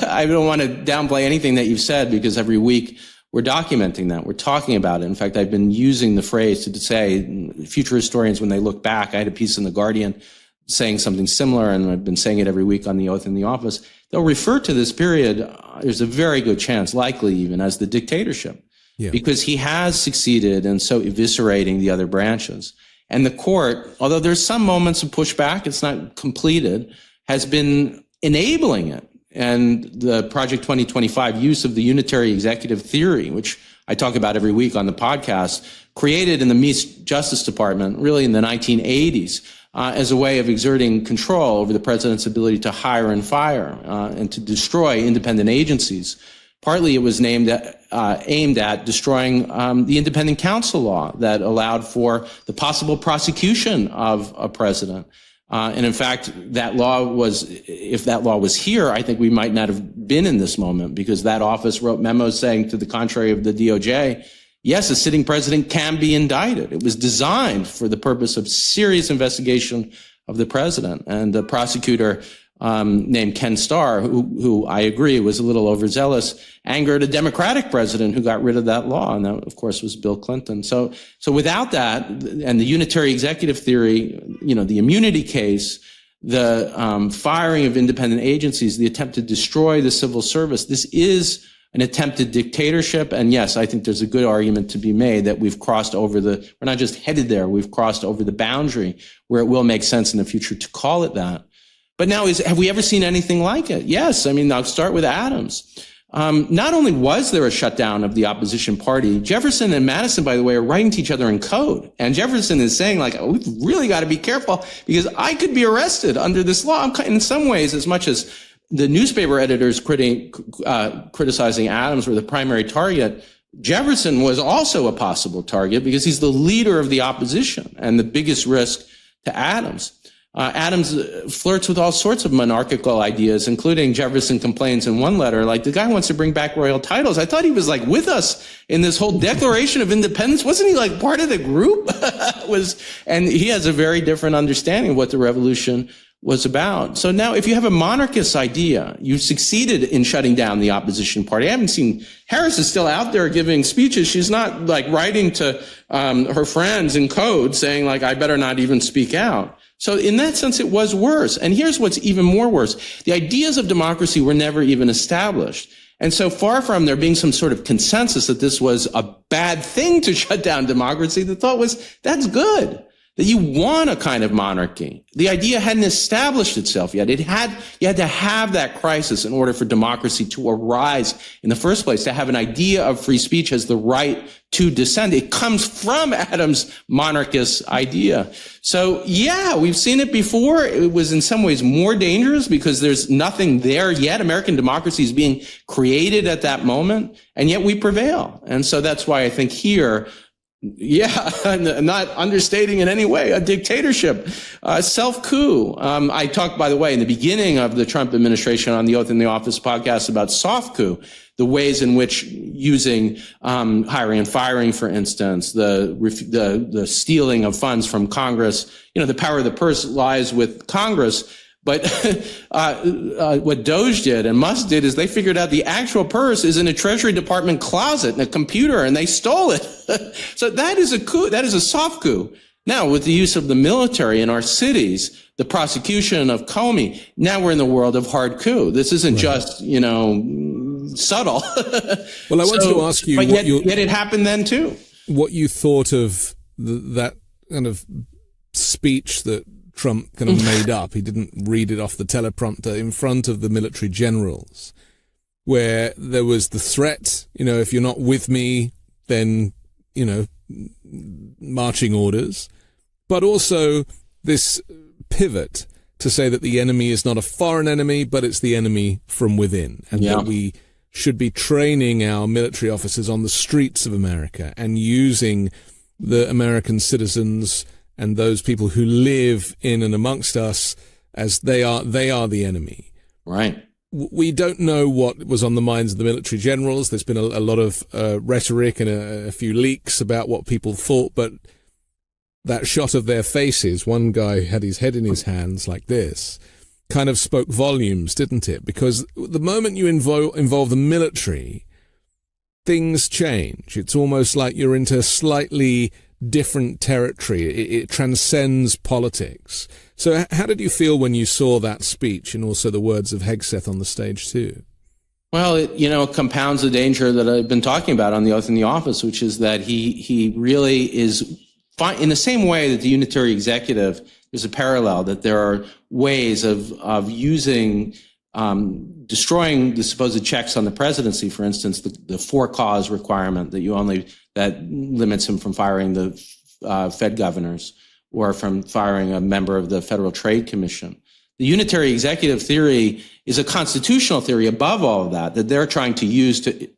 I don't want to downplay anything that you've said, because every week we're documenting that. We're talking about it. In fact, I've been using the phrase to say future historians, when they look back, I had a piece in The Guardian saying something similar, and I've been saying it every week on the Oath in the Office. They'll refer to this period, there's a very good chance, likely even, as the dictatorship, because he has succeeded in so eviscerating the other branches. And the court, although there's some moments of pushback, it's not completed, has been enabling it. And the Project 2025 use of the unitary executive theory, which I talk about every week on the podcast, created in the Meese Justice Department really in the 1980s as a way of exerting control over the president's ability to hire and fire and to destroy independent agencies. Partly it was aimed at destroying the independent counsel law that allowed for the possible prosecution of a president. And in fact, if that law was here, I think we might not have been in this moment, because that office wrote memos saying to the contrary of the DOJ, yes, a sitting president can be indicted. It was designed for the purpose of serious investigation of the president. And the prosecutor named Ken Starr, who I agree was a little overzealous, angered a Democratic president who got rid of that law. And that, of course, was Bill Clinton. So without that, and the unitary executive theory, the immunity case, the firing of independent agencies, the attempt to destroy the civil service, this is an attempted dictatorship. And yes, I think there's a good argument to be made that we've crossed over we're not just headed there, we've crossed over the boundary where it will make sense in the future to call it that. But now, have we ever seen anything like it? Yes. I mean, I'll start with Adams. Not only was there a shutdown of the opposition party, Jefferson and Madison, by the way, are writing to each other in code. And Jefferson is saying, we've really got to be careful because I could be arrested under this law. In some ways, as much as the newspaper editors criticizing Adams were the primary target, Jefferson was also a possible target because he's the leader of the opposition and the biggest risk to Adams. Adams flirts with all sorts of monarchical ideas, including Jefferson complains in one letter, the guy wants to bring back royal titles. I thought he was with us in this whole Declaration of Independence. Wasn't he part of the group? And he has a very different understanding of what the revolution was about. So now if you have a monarchist idea, you've succeeded in shutting down the opposition party. I haven't seen, Harris is still out there giving speeches. She's not writing to her friends in code saying I better not even speak out. So in that sense, it was worse. And here's what's even more worse. The ideas of democracy were never even established. And so far from there being some sort of consensus that this was a bad thing to shut down democracy, the thought was, that's good, that you want a kind of monarchy. The idea hadn't established itself yet. You had to have that crisis in order for democracy to arise in the first place, to have an idea of free speech as the right to dissent. It comes from Adams' monarchist idea. So yeah, we've seen it before. It was in some ways more dangerous because there's nothing there yet. American democracy is being created at that moment, and yet we prevail. And so that's why I think here, yeah, not understating in any way, a dictatorship, self-coup. I talked, by the way, in the beginning of the Trump administration on the Oath in the Office podcast about soft coup, the ways in which using hiring and firing, for instance, the stealing of funds from Congress, the power of the purse lies with Congress. But what Doge did and Musk did is they figured out the actual purse is in a Treasury Department closet in a computer, and they stole it. So that is a coup. That is a soft coup. Now, with the use of the military in our cities, the prosecution of Comey, now we're in the world of hard coup. This isn't just, subtle. Well, I want to ask you, but yet it happened then too. What you thought of that kind of speech that Trump kind of made up. He didn't read it off the teleprompter in front of the military generals, where there was the threat, if you're not with me, then, marching orders, but also this pivot to say that the enemy is not a foreign enemy, but it's the enemy from within, and that we should be training our military officers on the streets of America and using the American citizens and those people who live in and amongst us as they are the enemy. Right. We don't know what was on the minds of the military generals. There's been a lot of rhetoric and a few leaks about what people thought, but that shot of their faces, one guy had his head in his hands like this, kind of spoke volumes, didn't it? Because the moment you involve the military, things change. It's almost like you're into slightly different territory. It transcends politics. So how did you feel when you saw that speech and also the words of Hegseth on the stage too? Well, it compounds the danger that I've been talking about on the Oath in the Office, which is that he really is in the same way that the unitary executive, there's a parallel that there are ways of using destroying the supposed checks on the presidency, for instance, the for-cause requirement that limits him from firing the Fed governors or from firing a member of the Federal Trade Commission. The unitary executive theory is a constitutional theory above all of that they're trying to use to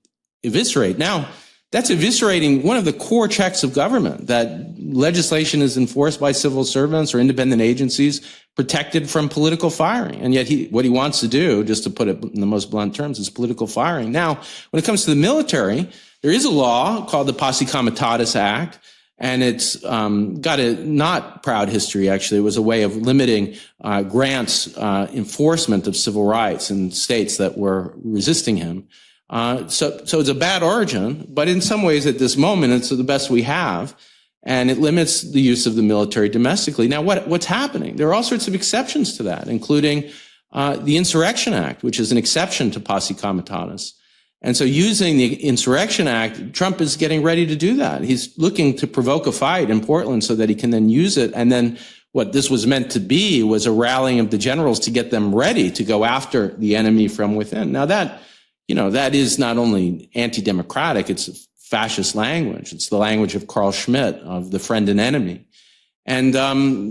eviscerate. Now, that's eviscerating one of the core checks of government, that legislation is enforced by civil servants or independent agencies protected from political firing. And yet what he wants to do, just to put it in the most blunt terms, is political firing. Now, when it comes to the military, there is a law called the Posse Comitatus Act, And it's got a not proud history, actually. It was a way of limiting Grant's enforcement of civil rights in states that were resisting him. So it's a bad origin, but in some ways at this moment, it's the best we have. And it limits the use of the military domestically. Now, what's happening? There are all sorts of exceptions to that, including the Insurrection Act, which is an exception to posse comitatus. And so using the Insurrection Act, Trump is getting ready to do that. He's looking to provoke a fight in Portland so that he can then use it. And then what this was meant to be was a rallying of the generals to get them ready to go after the enemy from within. Now that is not only anti-democratic, it's fascist language. It's the language of Carl Schmitt, of the friend and enemy. And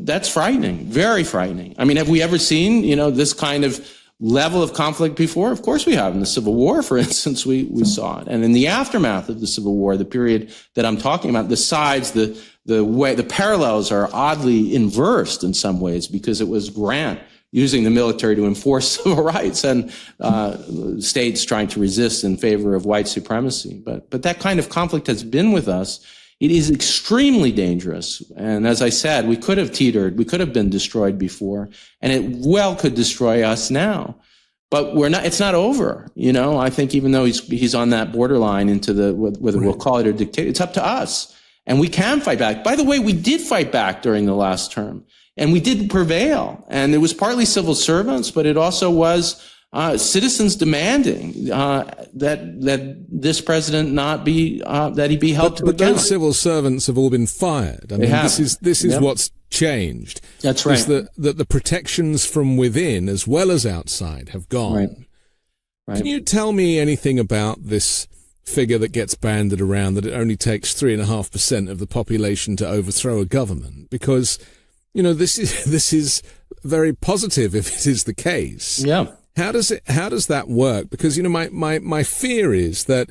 that's frightening, very frightening. I mean, have we ever seen, this kind of level of conflict before? Of course we have. In the Civil War, for instance, we saw it. And in the aftermath of the Civil War, the period that I'm talking about, the sides, the parallels are oddly inversed in some ways, because it was Grant using the military to enforce civil rights and states trying to resist in favor of white supremacy. But that kind of conflict has been with us. It is extremely dangerous. And as I said, we could have teetered, we could have been destroyed before, and it well could destroy us now. But it's not over. I think even though he's on that borderline into whether we'll call it a dictator, it's up to us. And we can fight back. By the way, we did fight back during the last term, and we did prevail. And it was partly civil servants, but it also was citizens demanding that this president not be that he be held to account. But those civil servants have all been fired. I mean, this is what's changed. That's right. Is that the protections from within as well as outside have gone. Right. Can you tell me anything about this figure that gets banded around, that it only takes 3.5% of the population to overthrow a government? Because this is very positive if it is the case. Yeah. How does that work? Because, my fear is that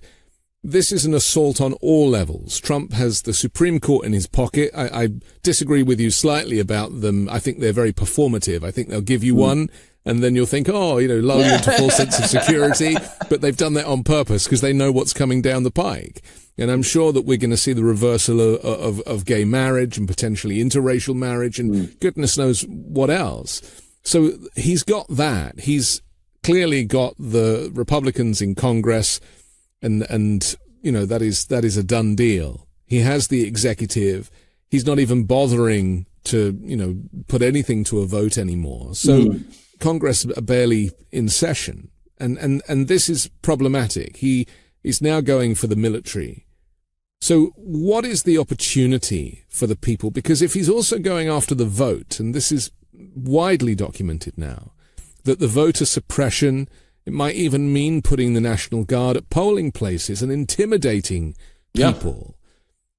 this is an assault on all levels. Trump has the Supreme Court in his pocket. I disagree with you slightly about them. I think they're very performative. I think they'll give you one, and then you'll think, lull you into a false sense of security. But they've done that on purpose because they know what's coming down the pike. And I'm sure that we're going to see the reversal of gay marriage and potentially interracial marriage and goodness knows what else. So he's got that. He's clearly got the Republicans in Congress, and that is a done deal. He has the executive. He's not even bothering to put anything to a vote anymore. So Congress are barely in session, and this is problematic. He's now going for the military. So what is the opportunity for the people? Because if he's also going after the vote, and this is widely documented now, that the voter suppression, it might even mean putting the National Guard at polling places and intimidating people.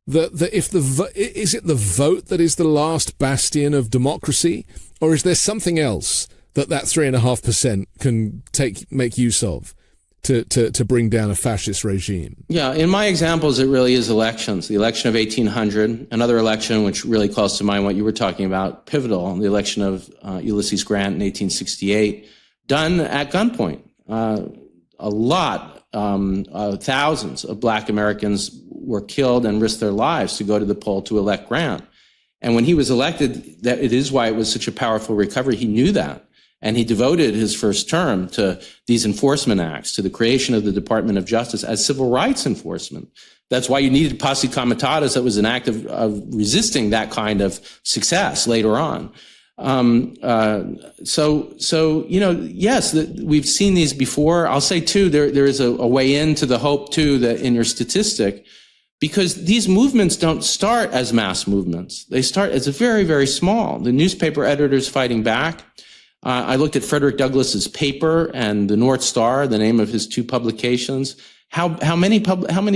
Is it the vote that is the last bastion of democracy, or is there something else that 3.5% can make use of to bring down a fascist regime? Yeah, in my examples, it really is elections. The election of 1800, another election which really calls to mind what you were talking about, pivotal, the election of Ulysses Grant in 1868, done at gunpoint. A lot, thousands of Black Americans were killed and risked their lives to go to the poll to elect Grant. And when he was elected, that it is why it was such a powerful recovery. He knew that. And he devoted his first term to these enforcement acts, to the creation of the Department of Justice as civil rights enforcement. That's why you needed posse comitatus. That was an act of resisting that kind of success later on. Yes, we've seen these before. I'll say too, there is a way into the hope too, that in your statistic, because these movements don't start as mass movements. They start as a very, very small. The newspaper editors fighting back. I looked at Frederick Douglass's paper and the North Star, the name of his two publications. How many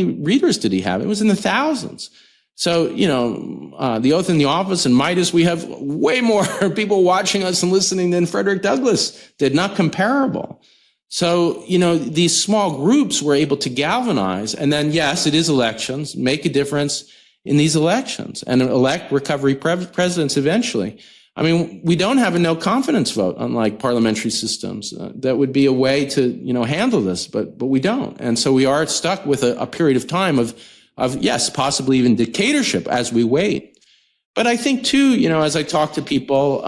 readers did he have? It was in the thousands. So, The Oath in the Office and Midas, we have way more people watching us and listening than Frederick Douglass did, not comparable. So, these small groups were able to galvanize, and then, yes, it is elections, make a difference in these elections and elect recovery presidents eventually. I mean, we don't have a no confidence vote, unlike parliamentary systems. That would be a way to, handle this, but we don't. And so we are stuck with a period of time of of, yes, possibly even dictatorship as we wait. But I think, too, as I talk to people,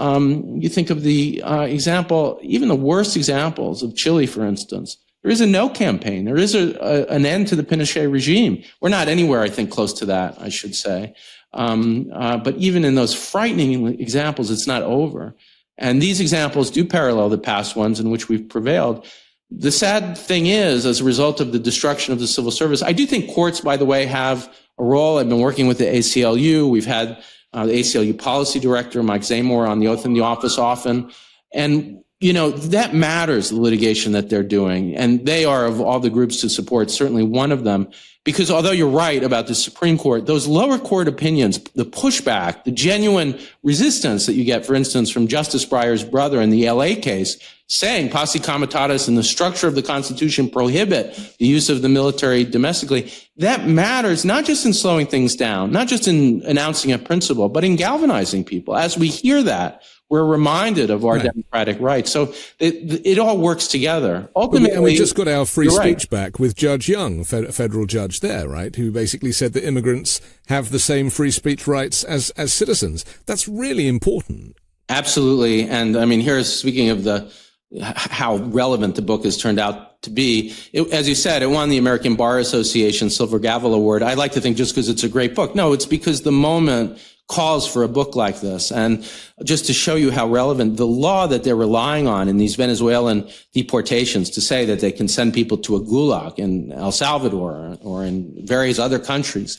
you think of the example, even the worst examples of Chile, for instance. There is a no campaign. There is an end to the Pinochet regime. We're not anywhere, I think, close to that, I should say. But even in those frightening examples, it's not over. And these examples do parallel the past ones in which we've prevailed. The sad thing is, as a result of the destruction of the civil service, I do think courts, by the way, have a role. I've been working with the ACLU. We've had the ACLU policy director, Mike Zamor, on the oath in the office often. And, that matters, the litigation that they're doing. And they are, of all the groups to support, certainly one of them. Because although you're right about the Supreme Court, those lower court opinions, the pushback, the genuine resistance that you get, for instance, from Justice Breyer's brother in the LA case, saying posse comitatus and the structure of the Constitution prohibit the use of the military domestically, that matters not just in slowing things down, not just in announcing a principle, but in galvanizing people. As we hear that, we're reminded of our democratic rights. So it all works together. Ultimately, and we just got our free speech back with Judge Young, a federal judge there, right, who basically said that immigrants have the same free speech rights as citizens. That's really important. Absolutely. And I mean, here's speaking of how relevant the book has turned out to be. As you said, it won the American Bar Association Silver Gavel Award. I like to think just because it's a great book. No, it's because the moment calls for a book like this. And just to show you how relevant the law that they're relying on in these Venezuelan deportations to say that they can send people to a gulag in El Salvador or in various other countries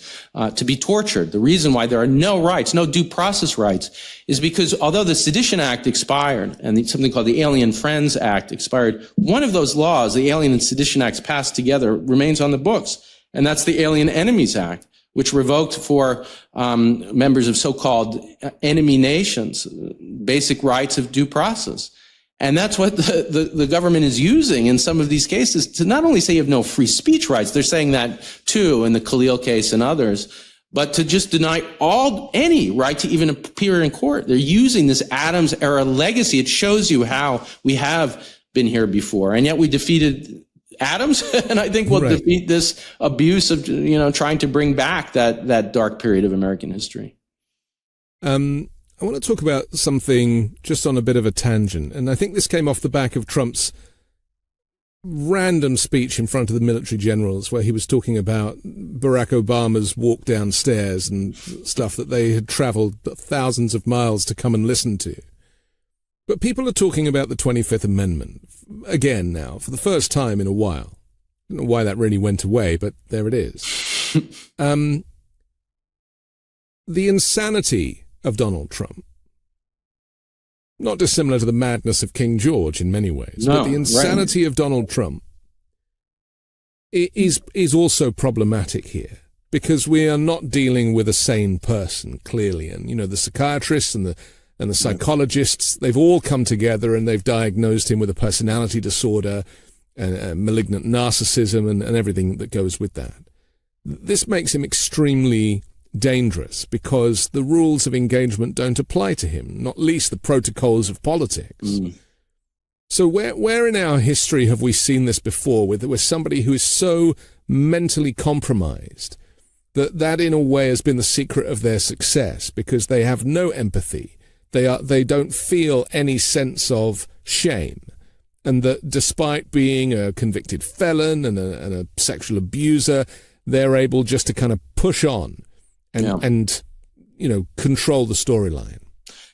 to be tortured. The reason why there are no rights, no due process rights, is because although the Sedition Act expired and something called the Alien Friends Act expired, one of those laws, the Alien and Sedition Acts passed together, remains on the books. And that's the Alien Enemies Act, which revoked for members of so-called enemy nations basic rights of due process. And that's what the government is using in some of these cases to not only say you have no free speech rights, they're saying that too in the Khalil case and others, but to just deny any right to even appear in court. They're using this Adams era legacy. It shows you how we have been here before, and yet we defeated Adams, and I think we'll defeat this abuse of, trying to bring back that dark period of American history. I want to talk about something just on a bit of a tangent, and I think this came off the back of Trump's random speech in front of the military generals, where he was talking about Barack Obama's walk downstairs and stuff that they had traveled thousands of miles to come and listen to. But people are talking about the 25th Amendment again now, for the first time in a while. I don't know why that really went away, but there it is. The insanity of Donald Trump, not dissimilar to the madness of King George in many ways, but the insanity of Donald Trump is also problematic here, because we are not dealing with a sane person, clearly. And, the psychiatrists and the psychologists, they've all come together and they've diagnosed him with a personality disorder and malignant narcissism and everything that goes with that. This makes him extremely dangerous because the rules of engagement don't apply to him, not least the protocols of politics. So where in our history have we seen this before with somebody who is so mentally compromised that in a way has been the secret of their success, because they have no empathy. They don't feel any sense of shame, and that despite being a convicted felon and a sexual abuser, they're able just to kind of push on and control the storyline.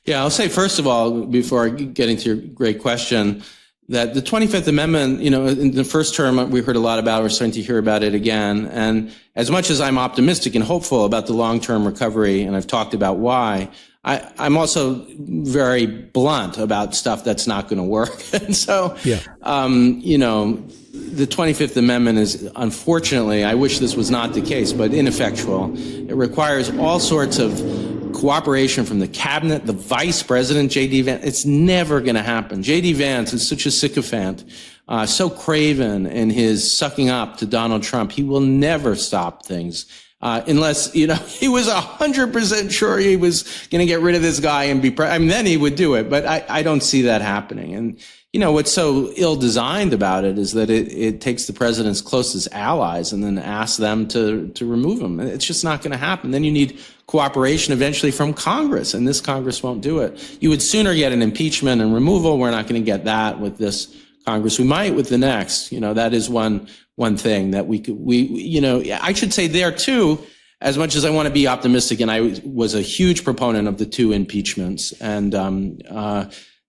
Yeah, I'll say first of all, before I get into your great question, that the 25th Amendment, in the first term we heard a lot about, we're starting to hear about it again. And as much as I'm optimistic and hopeful about the long-term recovery, and I've talked about why, I'm also very blunt about stuff that's not going to work. And so, the 25th Amendment is, unfortunately, I wish this was not the case, but ineffectual. It requires all sorts of cooperation from the cabinet, the vice president, J.D. Vance. It's never going to happen. J.D. Vance is such a sycophant, so craven in his sucking up to Donald Trump. He will never stop things. Unless, he was 100% sure he was going to get rid of this guy and then he would do it. But I don't see that happening. And what's so ill-designed about it is that it takes the president's closest allies and then asks them to remove him. It's just not going to happen. Then you need cooperation eventually from Congress, and this Congress won't do it. You would sooner get an impeachment and removal. We're not going to get that with this Congress. We might with the next. That is one thing that I should say there too, as much as I want to be optimistic, and I was a huge proponent of the 2 impeachments,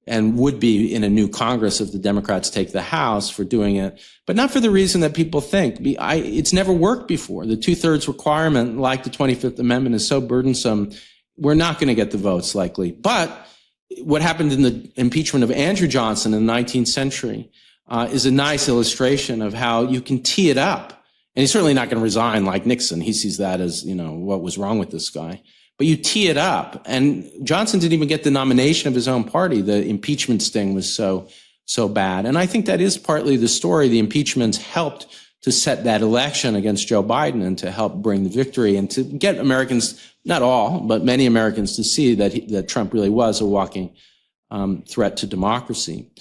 and would be in a new Congress if the Democrats take the House for doing it, but not for the reason that people think. It's never worked before. The 2/3 requirement, like the 25th Amendment, is so burdensome. We're not going to get the votes likely. But what happened in the impeachment of Andrew Johnson in the 19th century is a nice illustration of how you can tee it up. And he's certainly not going to resign like Nixon. He sees that as, what was wrong with this guy. But you tee it up, and Johnson didn't even get the nomination of his own party. The impeachment sting was so bad. And I think that is partly the story. The impeachments helped to set that election against Joe Biden and to help bring the victory and to get Americans, not all, but many Americans, to see that Trump really was a walking threat to democracy.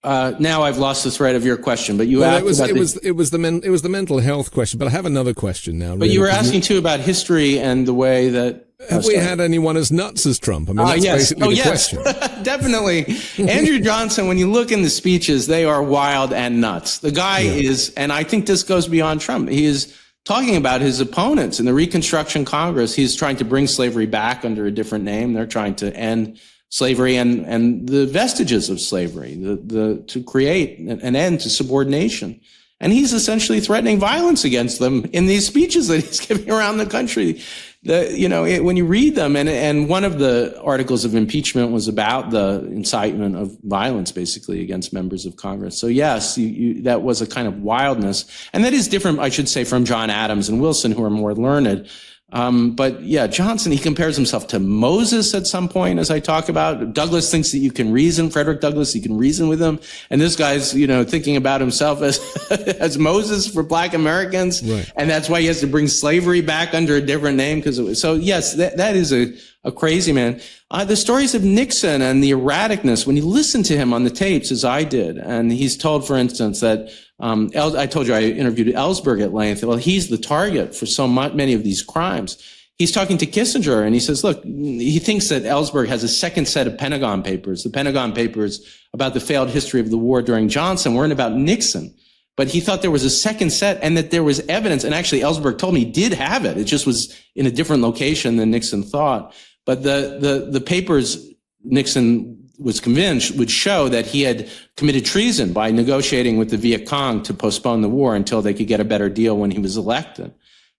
Now I've lost the thread of your question, but it was the mental health question. But I have another question now. But you were asking too about history and the way that have we had anyone as nuts as Trump? I mean, that's basically the question. Definitely. Andrew Johnson, when you look in the speeches, they are wild and nuts. The guy is, and I think this goes beyond Trump. He is talking about his opponents in the Reconstruction Congress. He's trying to bring slavery back under a different name. They're trying to end slavery and the vestiges of slavery, to create an end to subordination. And he's essentially threatening violence against them in these speeches that he's giving around the country. When you read them, and one of the articles of impeachment was about the incitement of violence, basically, against members of Congress. So yes, that was a kind of wildness. And that is different, I should say, from John Adams and Wilson, who are more learned. But yeah, Johnson, he compares himself to Moses at some point, as I talk about. Douglas thinks that you can reason, Frederick Douglass, you can reason with him. And this guy's, thinking about himself as Moses for Black Americans. Right. And that's why he has to bring slavery back under a different name. So yes, that is a crazy man. The stories of Nixon and the erraticness, when you listen to him on the tapes, as I did, and he's told, for instance, that I told you I interviewed Ellsberg at length. Well, he's the target for so many of these crimes. He's talking to Kissinger, and he says, look, he thinks that Ellsberg has a second set of Pentagon papers. The Pentagon papers about the failed history of the war during Johnson weren't about Nixon. But he thought there was a second set and that there was evidence. And actually, Ellsberg told me he did have it. It just was in a different location than Nixon thought. But the papers Nixon was convinced would show that he had committed treason by negotiating with the Viet Cong to postpone the war until they could get a better deal when he was elected.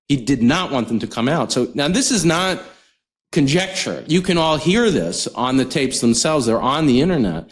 He did not want them to come out. So now this is not conjecture. You can all hear this on the tapes themselves. They're on the internet.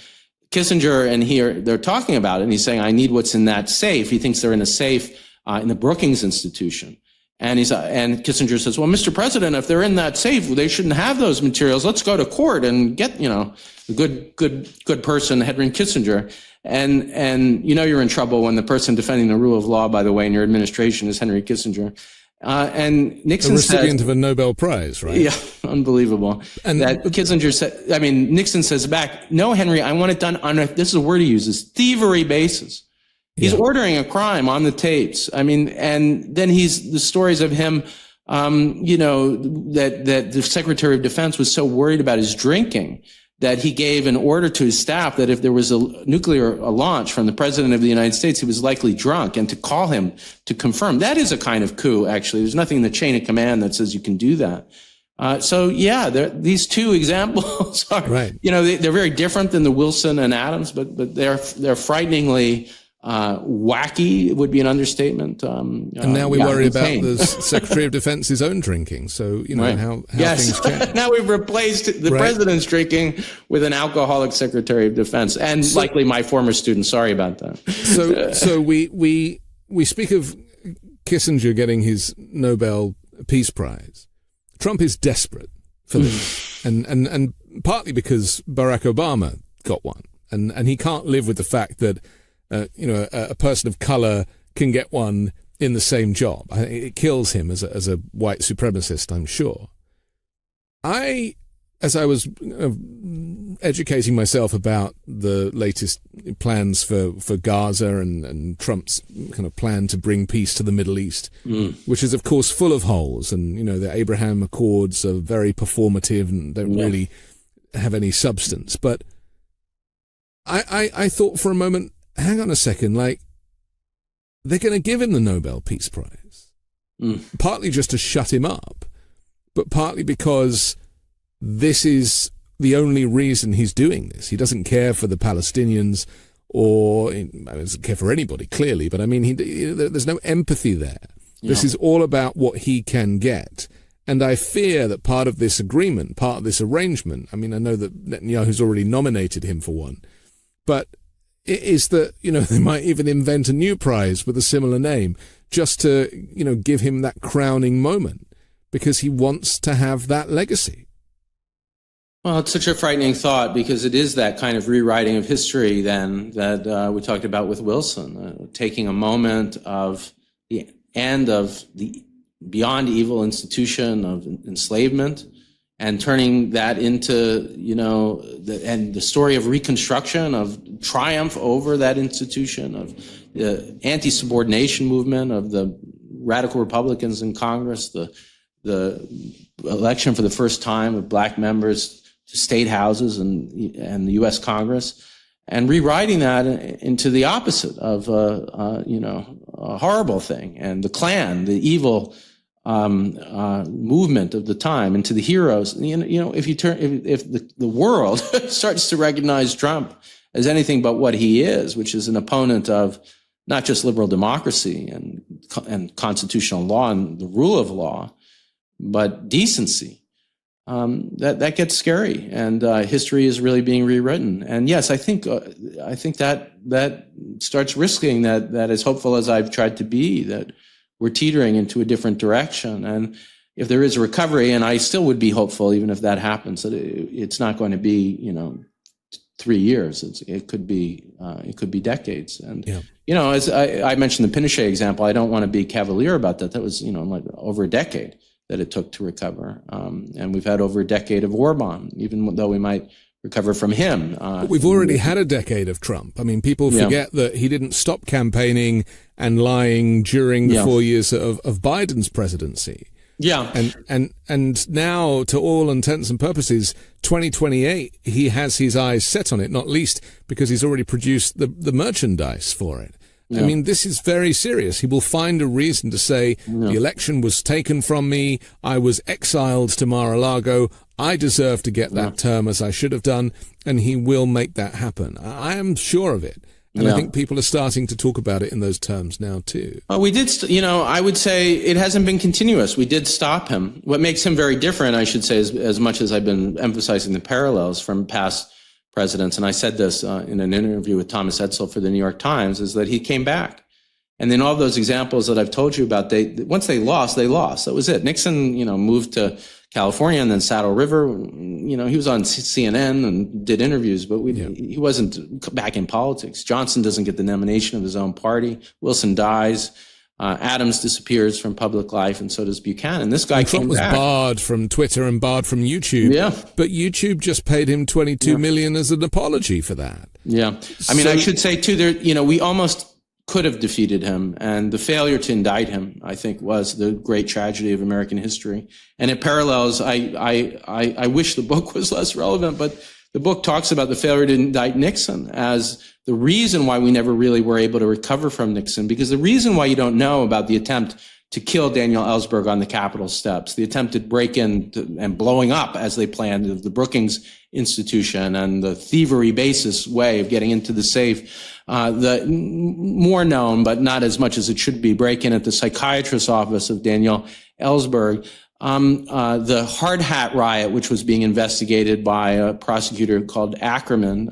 Kissinger and they're talking about it, and he's saying, I need what's in that safe. He thinks they're in a safe in the Brookings Institution. And Kissinger says, well, Mr. President, if they're in that safe, they shouldn't have those materials. Let's go to court and get, a good person, Henry Kissinger. And you're in trouble when the person defending the rule of law, by the way, in your administration is Henry Kissinger. And Nixon said, the recipient of a Nobel Prize, right? Yeah, unbelievable. And that Kissinger said, Nixon says back, no, Henry, I want it done on this is a word he uses, thievery basis. He's ordering a crime on the tapes. And then the stories of him, that the Secretary of Defense was so worried about his drinking that he gave an order to his staff that if there was a nuclear launch from the President of the United States, he was likely drunk, and to call him to confirm. That is a kind of coup, actually. There's nothing in the chain of command that says you can do that. These two examples are, right. They're very different than the Wilson and Adams, but they're frighteningly wacky would be an understatement. And now we worry insane. About the Secretary of Defense's own drinking. So, right. how things change. Now we've replaced the president's drinking with an alcoholic Secretary of Defense, and likely my former student. Sorry about that. So we speak of Kissinger getting his Nobel Peace Prize. Trump is desperate for this, and partly because Barack Obama got one, and he can't live with the fact that a person of color can get one in the same job. It kills him as a white supremacist, I'm sure. I as I was educating myself about the latest plans for Gaza and Trump's kind of plan to bring peace to the Middle East, which is, of course, full of holes. And, the Abraham Accords are very performative and don't really have any substance. But I thought for a moment, hang on a second, like, they're going to give him the Nobel Peace Prize. Partly just to shut him up, but partly because this is the only reason he's doing this. He doesn't care for the Palestinians or he doesn't care for anybody, clearly, but I mean, there's no empathy there. Yeah. This is all about what he can get. And I fear that part of this agreement, part of this arrangement, I mean, I know that Netanyahu's already nominated him for one, but it is that, they might even invent a new prize with a similar name just to, give him that crowning moment because he wants to have that legacy. Well, it's such a frightening thought because it is that kind of rewriting of history then that we talked about with Wilson, taking a moment of the end of the beyond evil institution of enslavement and turning that into, the story of reconstruction, of triumph over that institution, of the anti-subordination movement, of the radical Republicans in Congress, the election for the first time of black members to state houses and the U.S. Congress, and rewriting that into the opposite of, a horrible thing, and the Klan, the evil movement of the time, into the heroes. If the world starts to recognize Trump as anything but what he is, which is an opponent of not just liberal democracy and constitutional law and the rule of law, but decency, that gets scary, and history is really being rewritten. And yes, I think that starts risking that as hopeful as I've tried to be, that we're teetering into a different direction. And if there is a recovery, and I still would be hopeful, even if that happens, that it's not going to be 3 years. It could be decades. And as I mentioned the Pinochet example, I don't want to be cavalier about that. That was like over a decade that it took to recover. And we've had over a decade of Orban, even though we might recover from him. But we've already had a decade of Trump. I mean, people forget that he didn't stop campaigning and lying during the 4 years of Biden's presidency. Yeah. And now, to all intents and purposes, 2028, he has his eyes set on it, not least because he's already produced the merchandise for it. Yeah. I mean, this is very serious. He will find a reason to say, the election was taken from me, I was exiled to Mar-a-Lago, I deserve to get that term as I should have done, and he will make that happen. I am sure of it. And I think people are starting to talk about it in those terms now, too. Well, we did, I would say it hasn't been continuous. We did stop him. What makes him very different, I should say, as much as I've been emphasizing the parallels from past presidents, and I said this in an interview with Thomas Edsall for the New York Times, is that he came back. And then all those examples that I've told you about, once they lost, they lost. That was it. Nixon, moved to California and then Saddle River. He was on CNN and did interviews, but he wasn't back in politics. Johnson doesn't get the nomination of his own party. Wilson dies. Adams disappears from public life, and so does Buchanan. This guy Trump was barred from Twitter and barred from YouTube. Yeah. But YouTube just paid him $22 million as an apology for that. Yeah. I mean, I should say, too, we almost could have defeated him, and the failure to indict him, I think, was the great tragedy of American history. And it parallels, I wish the book was less relevant, but the book talks about the failure to indict Nixon as the reason why we never really were able to recover from Nixon, because the reason why you don't know about the attempt to kill Daniel Ellsberg on the Capitol steps, the attempted break-in and blowing up, as they planned, of the Brookings Institution and the thievery basis way of getting into the safe, the more known, but not as much as it should be, break-in at the psychiatrist's office of Daniel Ellsberg, the hard hat riot, which was being investigated by a prosecutor called Ackerman,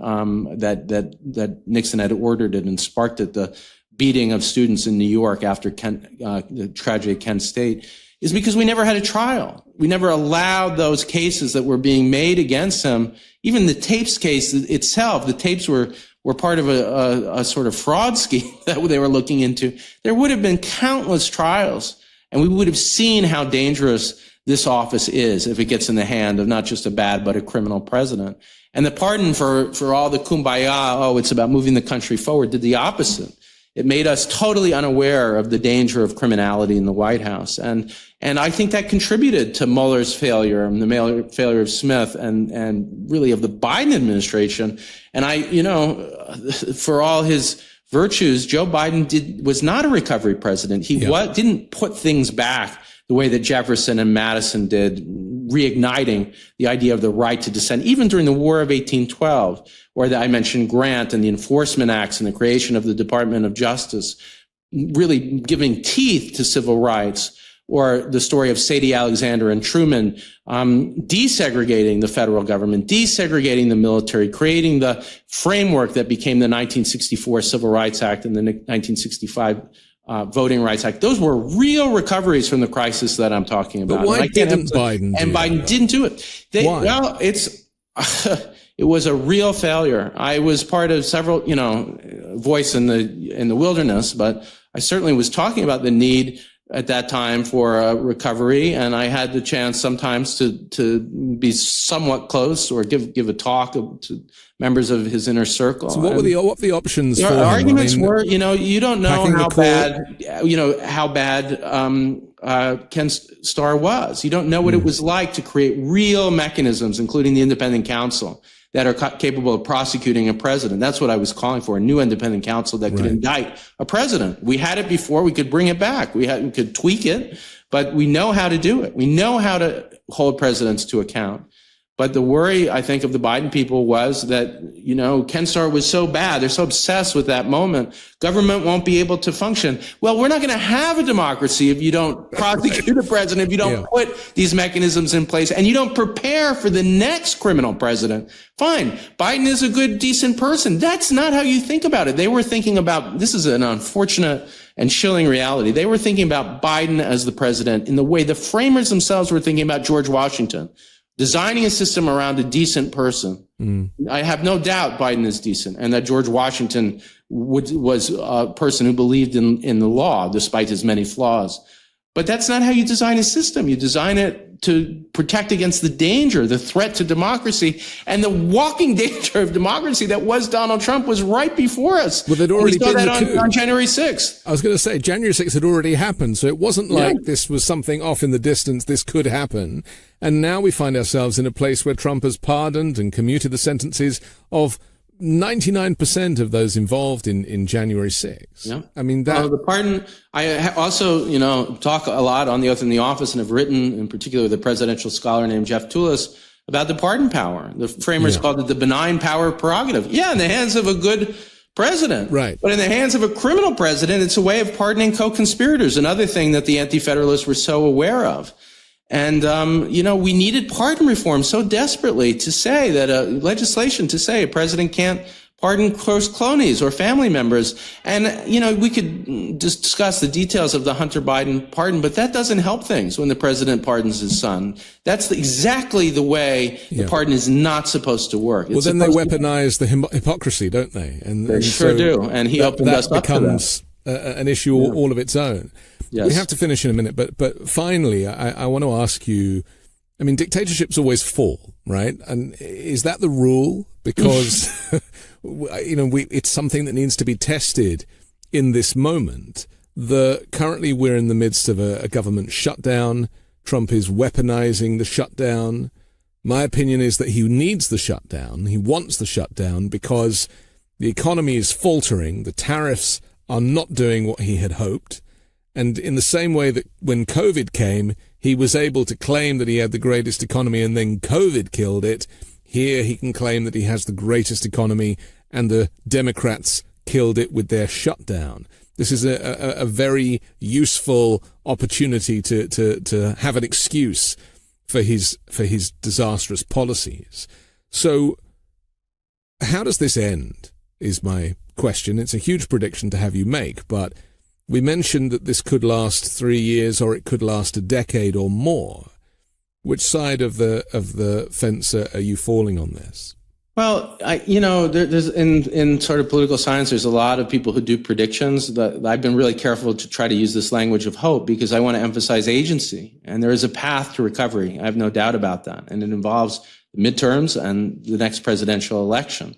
that Nixon had ordered it and sparked it, the beating of students in New York after the tragedy at Kent State, is because we never had a trial. We never allowed those cases that were being made against him. Even the tapes case itself, the tapes were part of a sort of fraud scheme that they were looking into. There would have been countless trials, and we would have seen how dangerous this office is if it gets in the hand of not just a bad, but a criminal president. And the pardon for all the kumbaya, it's about moving the country forward, did the opposite. It made us totally unaware of the danger of criminality in the White House. And I think that contributed to Mueller's failure and the failure of Smith and really of the Biden administration. And for all his virtues, Joe Biden was not a recovery president. He didn't put things back the way that Jefferson and Madison did, reigniting the idea of the right to dissent, even during the War of 1812, where I mentioned Grant and the Enforcement Acts and the creation of the Department of Justice, really giving teeth to civil rights, or the story of Sadie Alexander and Truman, desegregating the federal government, desegregating the military, creating the framework that became the 1964 Civil Rights Act and the 1965 Voting Rights Act. Those were real recoveries from the crisis that I'm talking about. But why didn't Biden do And Biden that? didn't do it. Why? Well, it was a real failure. I was part of several, voice in the wilderness, but I certainly was talking about the need at that time for a recovery, and I had the chance sometimes to be somewhat close or give a talk to members of his inner circle. So what were the options for him? Arguments were, you don't know how bad Ken Starr was. You don't know what it was like to create real mechanisms, including the independent counsel, that are capable of prosecuting a president. That's what I was calling for, a new independent counsel that could indict a president. We had it before, we could bring it back. We could tweak it, but we know how to do it. We know how to hold presidents to account. But the worry, I think, of the Biden people was that, Ken Starr was so bad. They're so obsessed with that moment. Government won't be able to function. Well, we're not going to have a democracy if you don't prosecute a president, if you don't put these mechanisms in place, and you don't prepare for the next criminal president. Fine. Biden is a good, decent person. That's not how you think about it. They were thinking about, this is an unfortunate and chilling reality. They were thinking about Biden as the president in the way the framers themselves were thinking about George Washington. Designing a system around a decent person. I have no doubt Biden is decent, and that George Washington was a person who believed in the law, despite his many flaws. But that's not how you design a system. You design it to protect against the danger, the threat to democracy, and the walking danger of democracy that was Donald Trump was right before us. Well, there'd already been on January 6th. I was going to say, January 6th had already happened, so it wasn't like this was something off in the distance, this could happen. And now we find ourselves in a place where Trump has pardoned and commuted the sentences of 99% of those involved in January 6th. Yeah. I mean, that... the pardon, I also, talk a lot on the Oath in the Office and have written, in particular, with a presidential scholar named Jeff Toulis, about the pardon power. The framers called it the benign power prerogative. Yeah, in the hands of a good president. Right. But in the hands of a criminal president, it's a way of pardoning co-conspirators, another thing that the anti-federalists were so aware of. And, we needed pardon reform so desperately to say that legislation to say a president can't pardon close cronies or family members. And, we could just discuss the details of the Hunter Biden pardon, but that doesn't help things when the president pardons his son. That's exactly the way the pardon is not supposed to work. Well, then they weaponize the hypocrisy, don't they? And they sure do. And he opened us up to that. Becomes an issue all of its own. Yes. We have to finish in a minute, but finally, I want to ask you, I mean, dictatorships always fall, right? And is that the rule? Because, it's something that needs to be tested in this moment. Currently we're in the midst of a government shutdown. Trump is weaponizing the shutdown. My opinion is that he needs the shutdown. He wants the shutdown because the economy is faltering. The tariffs are not doing what he had hoped. And in the same way that when COVID came, he was able to claim that he had the greatest economy and then COVID killed it, here he can claim that he has the greatest economy and the Democrats killed it with their shutdown. This is a very useful opportunity to have an excuse for his disastrous policies. So how does this end is my question. It's a huge prediction to have you make, but we mentioned that this could last 3 years or it could last a decade or more. Which side of the fence are you falling on this? Well, there's in sort of political science, there's a lot of people who do predictions. I've been really careful to try to use this language of hope because I want to emphasize agency. And there is a path to recovery. I have no doubt about that. And it involves the midterms and the next presidential election.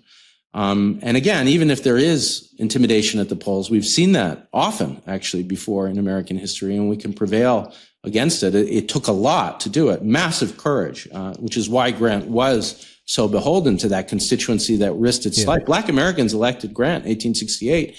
And again, even if there is intimidation at the polls, we've seen that often actually before in American history, and we can prevail against it. It took a lot to do it, massive courage, which is why Grant was so beholden to that constituency that risked its life. Black Americans elected Grant, 1868.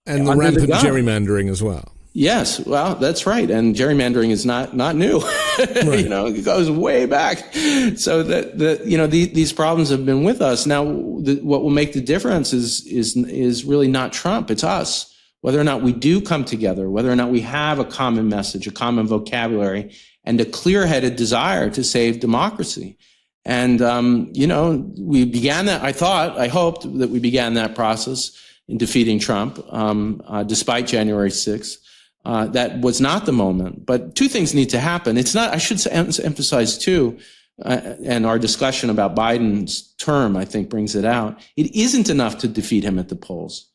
And the rampant gerrymandering as well. Yes, well, that's right. And gerrymandering is not new. Right. It goes way back. So these problems have been with us. Now, what will make the difference is really not Trump. It's us. Whether or not we do come together, whether or not we have a common message, a common vocabulary, and a clear-headed desire to save democracy. And, we began that. I hoped that we began that process in defeating Trump, despite January 6th. That was not the moment. But two things need to happen. It's not, I should emphasize too, and our discussion about Biden's term, I think, brings it out. It isn't enough to defeat him at the polls.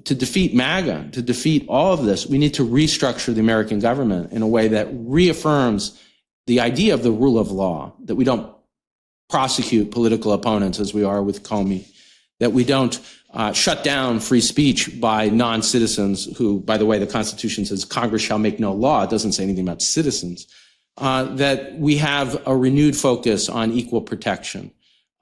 To defeat MAGA, to defeat all of this, we need to restructure the American government in a way that reaffirms the idea of the rule of law, that we don't prosecute political opponents as we are with Comey, that we don't shut down free speech by non-citizens who, by the way, the Constitution says Congress shall make no law. It doesn't say anything about citizens. That we have a renewed focus on equal protection.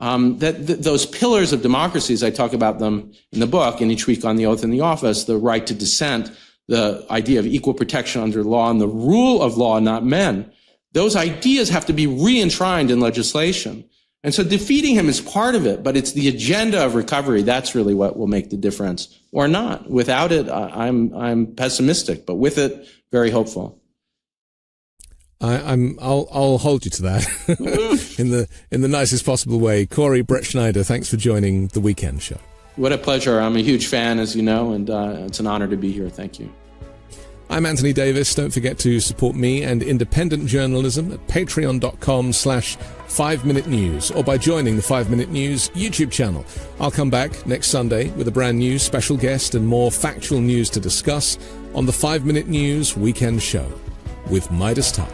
Those pillars of democracy, as I talk about them in the book, and each week on the oath in the office, the right to dissent, the idea of equal protection under law, and the rule of law, not men, those ideas have to be re-enshrined in legislation. And so defeating him is part of it, but it's the agenda of recovery. That's really what will make the difference, or not. Without it, I'm pessimistic, but with it, very hopeful. I'll hold you to that in the nicest possible way. Corey Brettschneider, thanks for joining the Weekend Show. What a pleasure. I'm a huge fan, as you know, and it's an honor to be here. Thank you. I'm Anthony Davis. Don't forget to support me and independent journalism at patreon.com/5Minute News or by joining the 5 Minute News YouTube channel. I'll come back next Sunday with a brand new special guest and more factual news to discuss on the 5 Minute News Weekend Show with Midas Touch.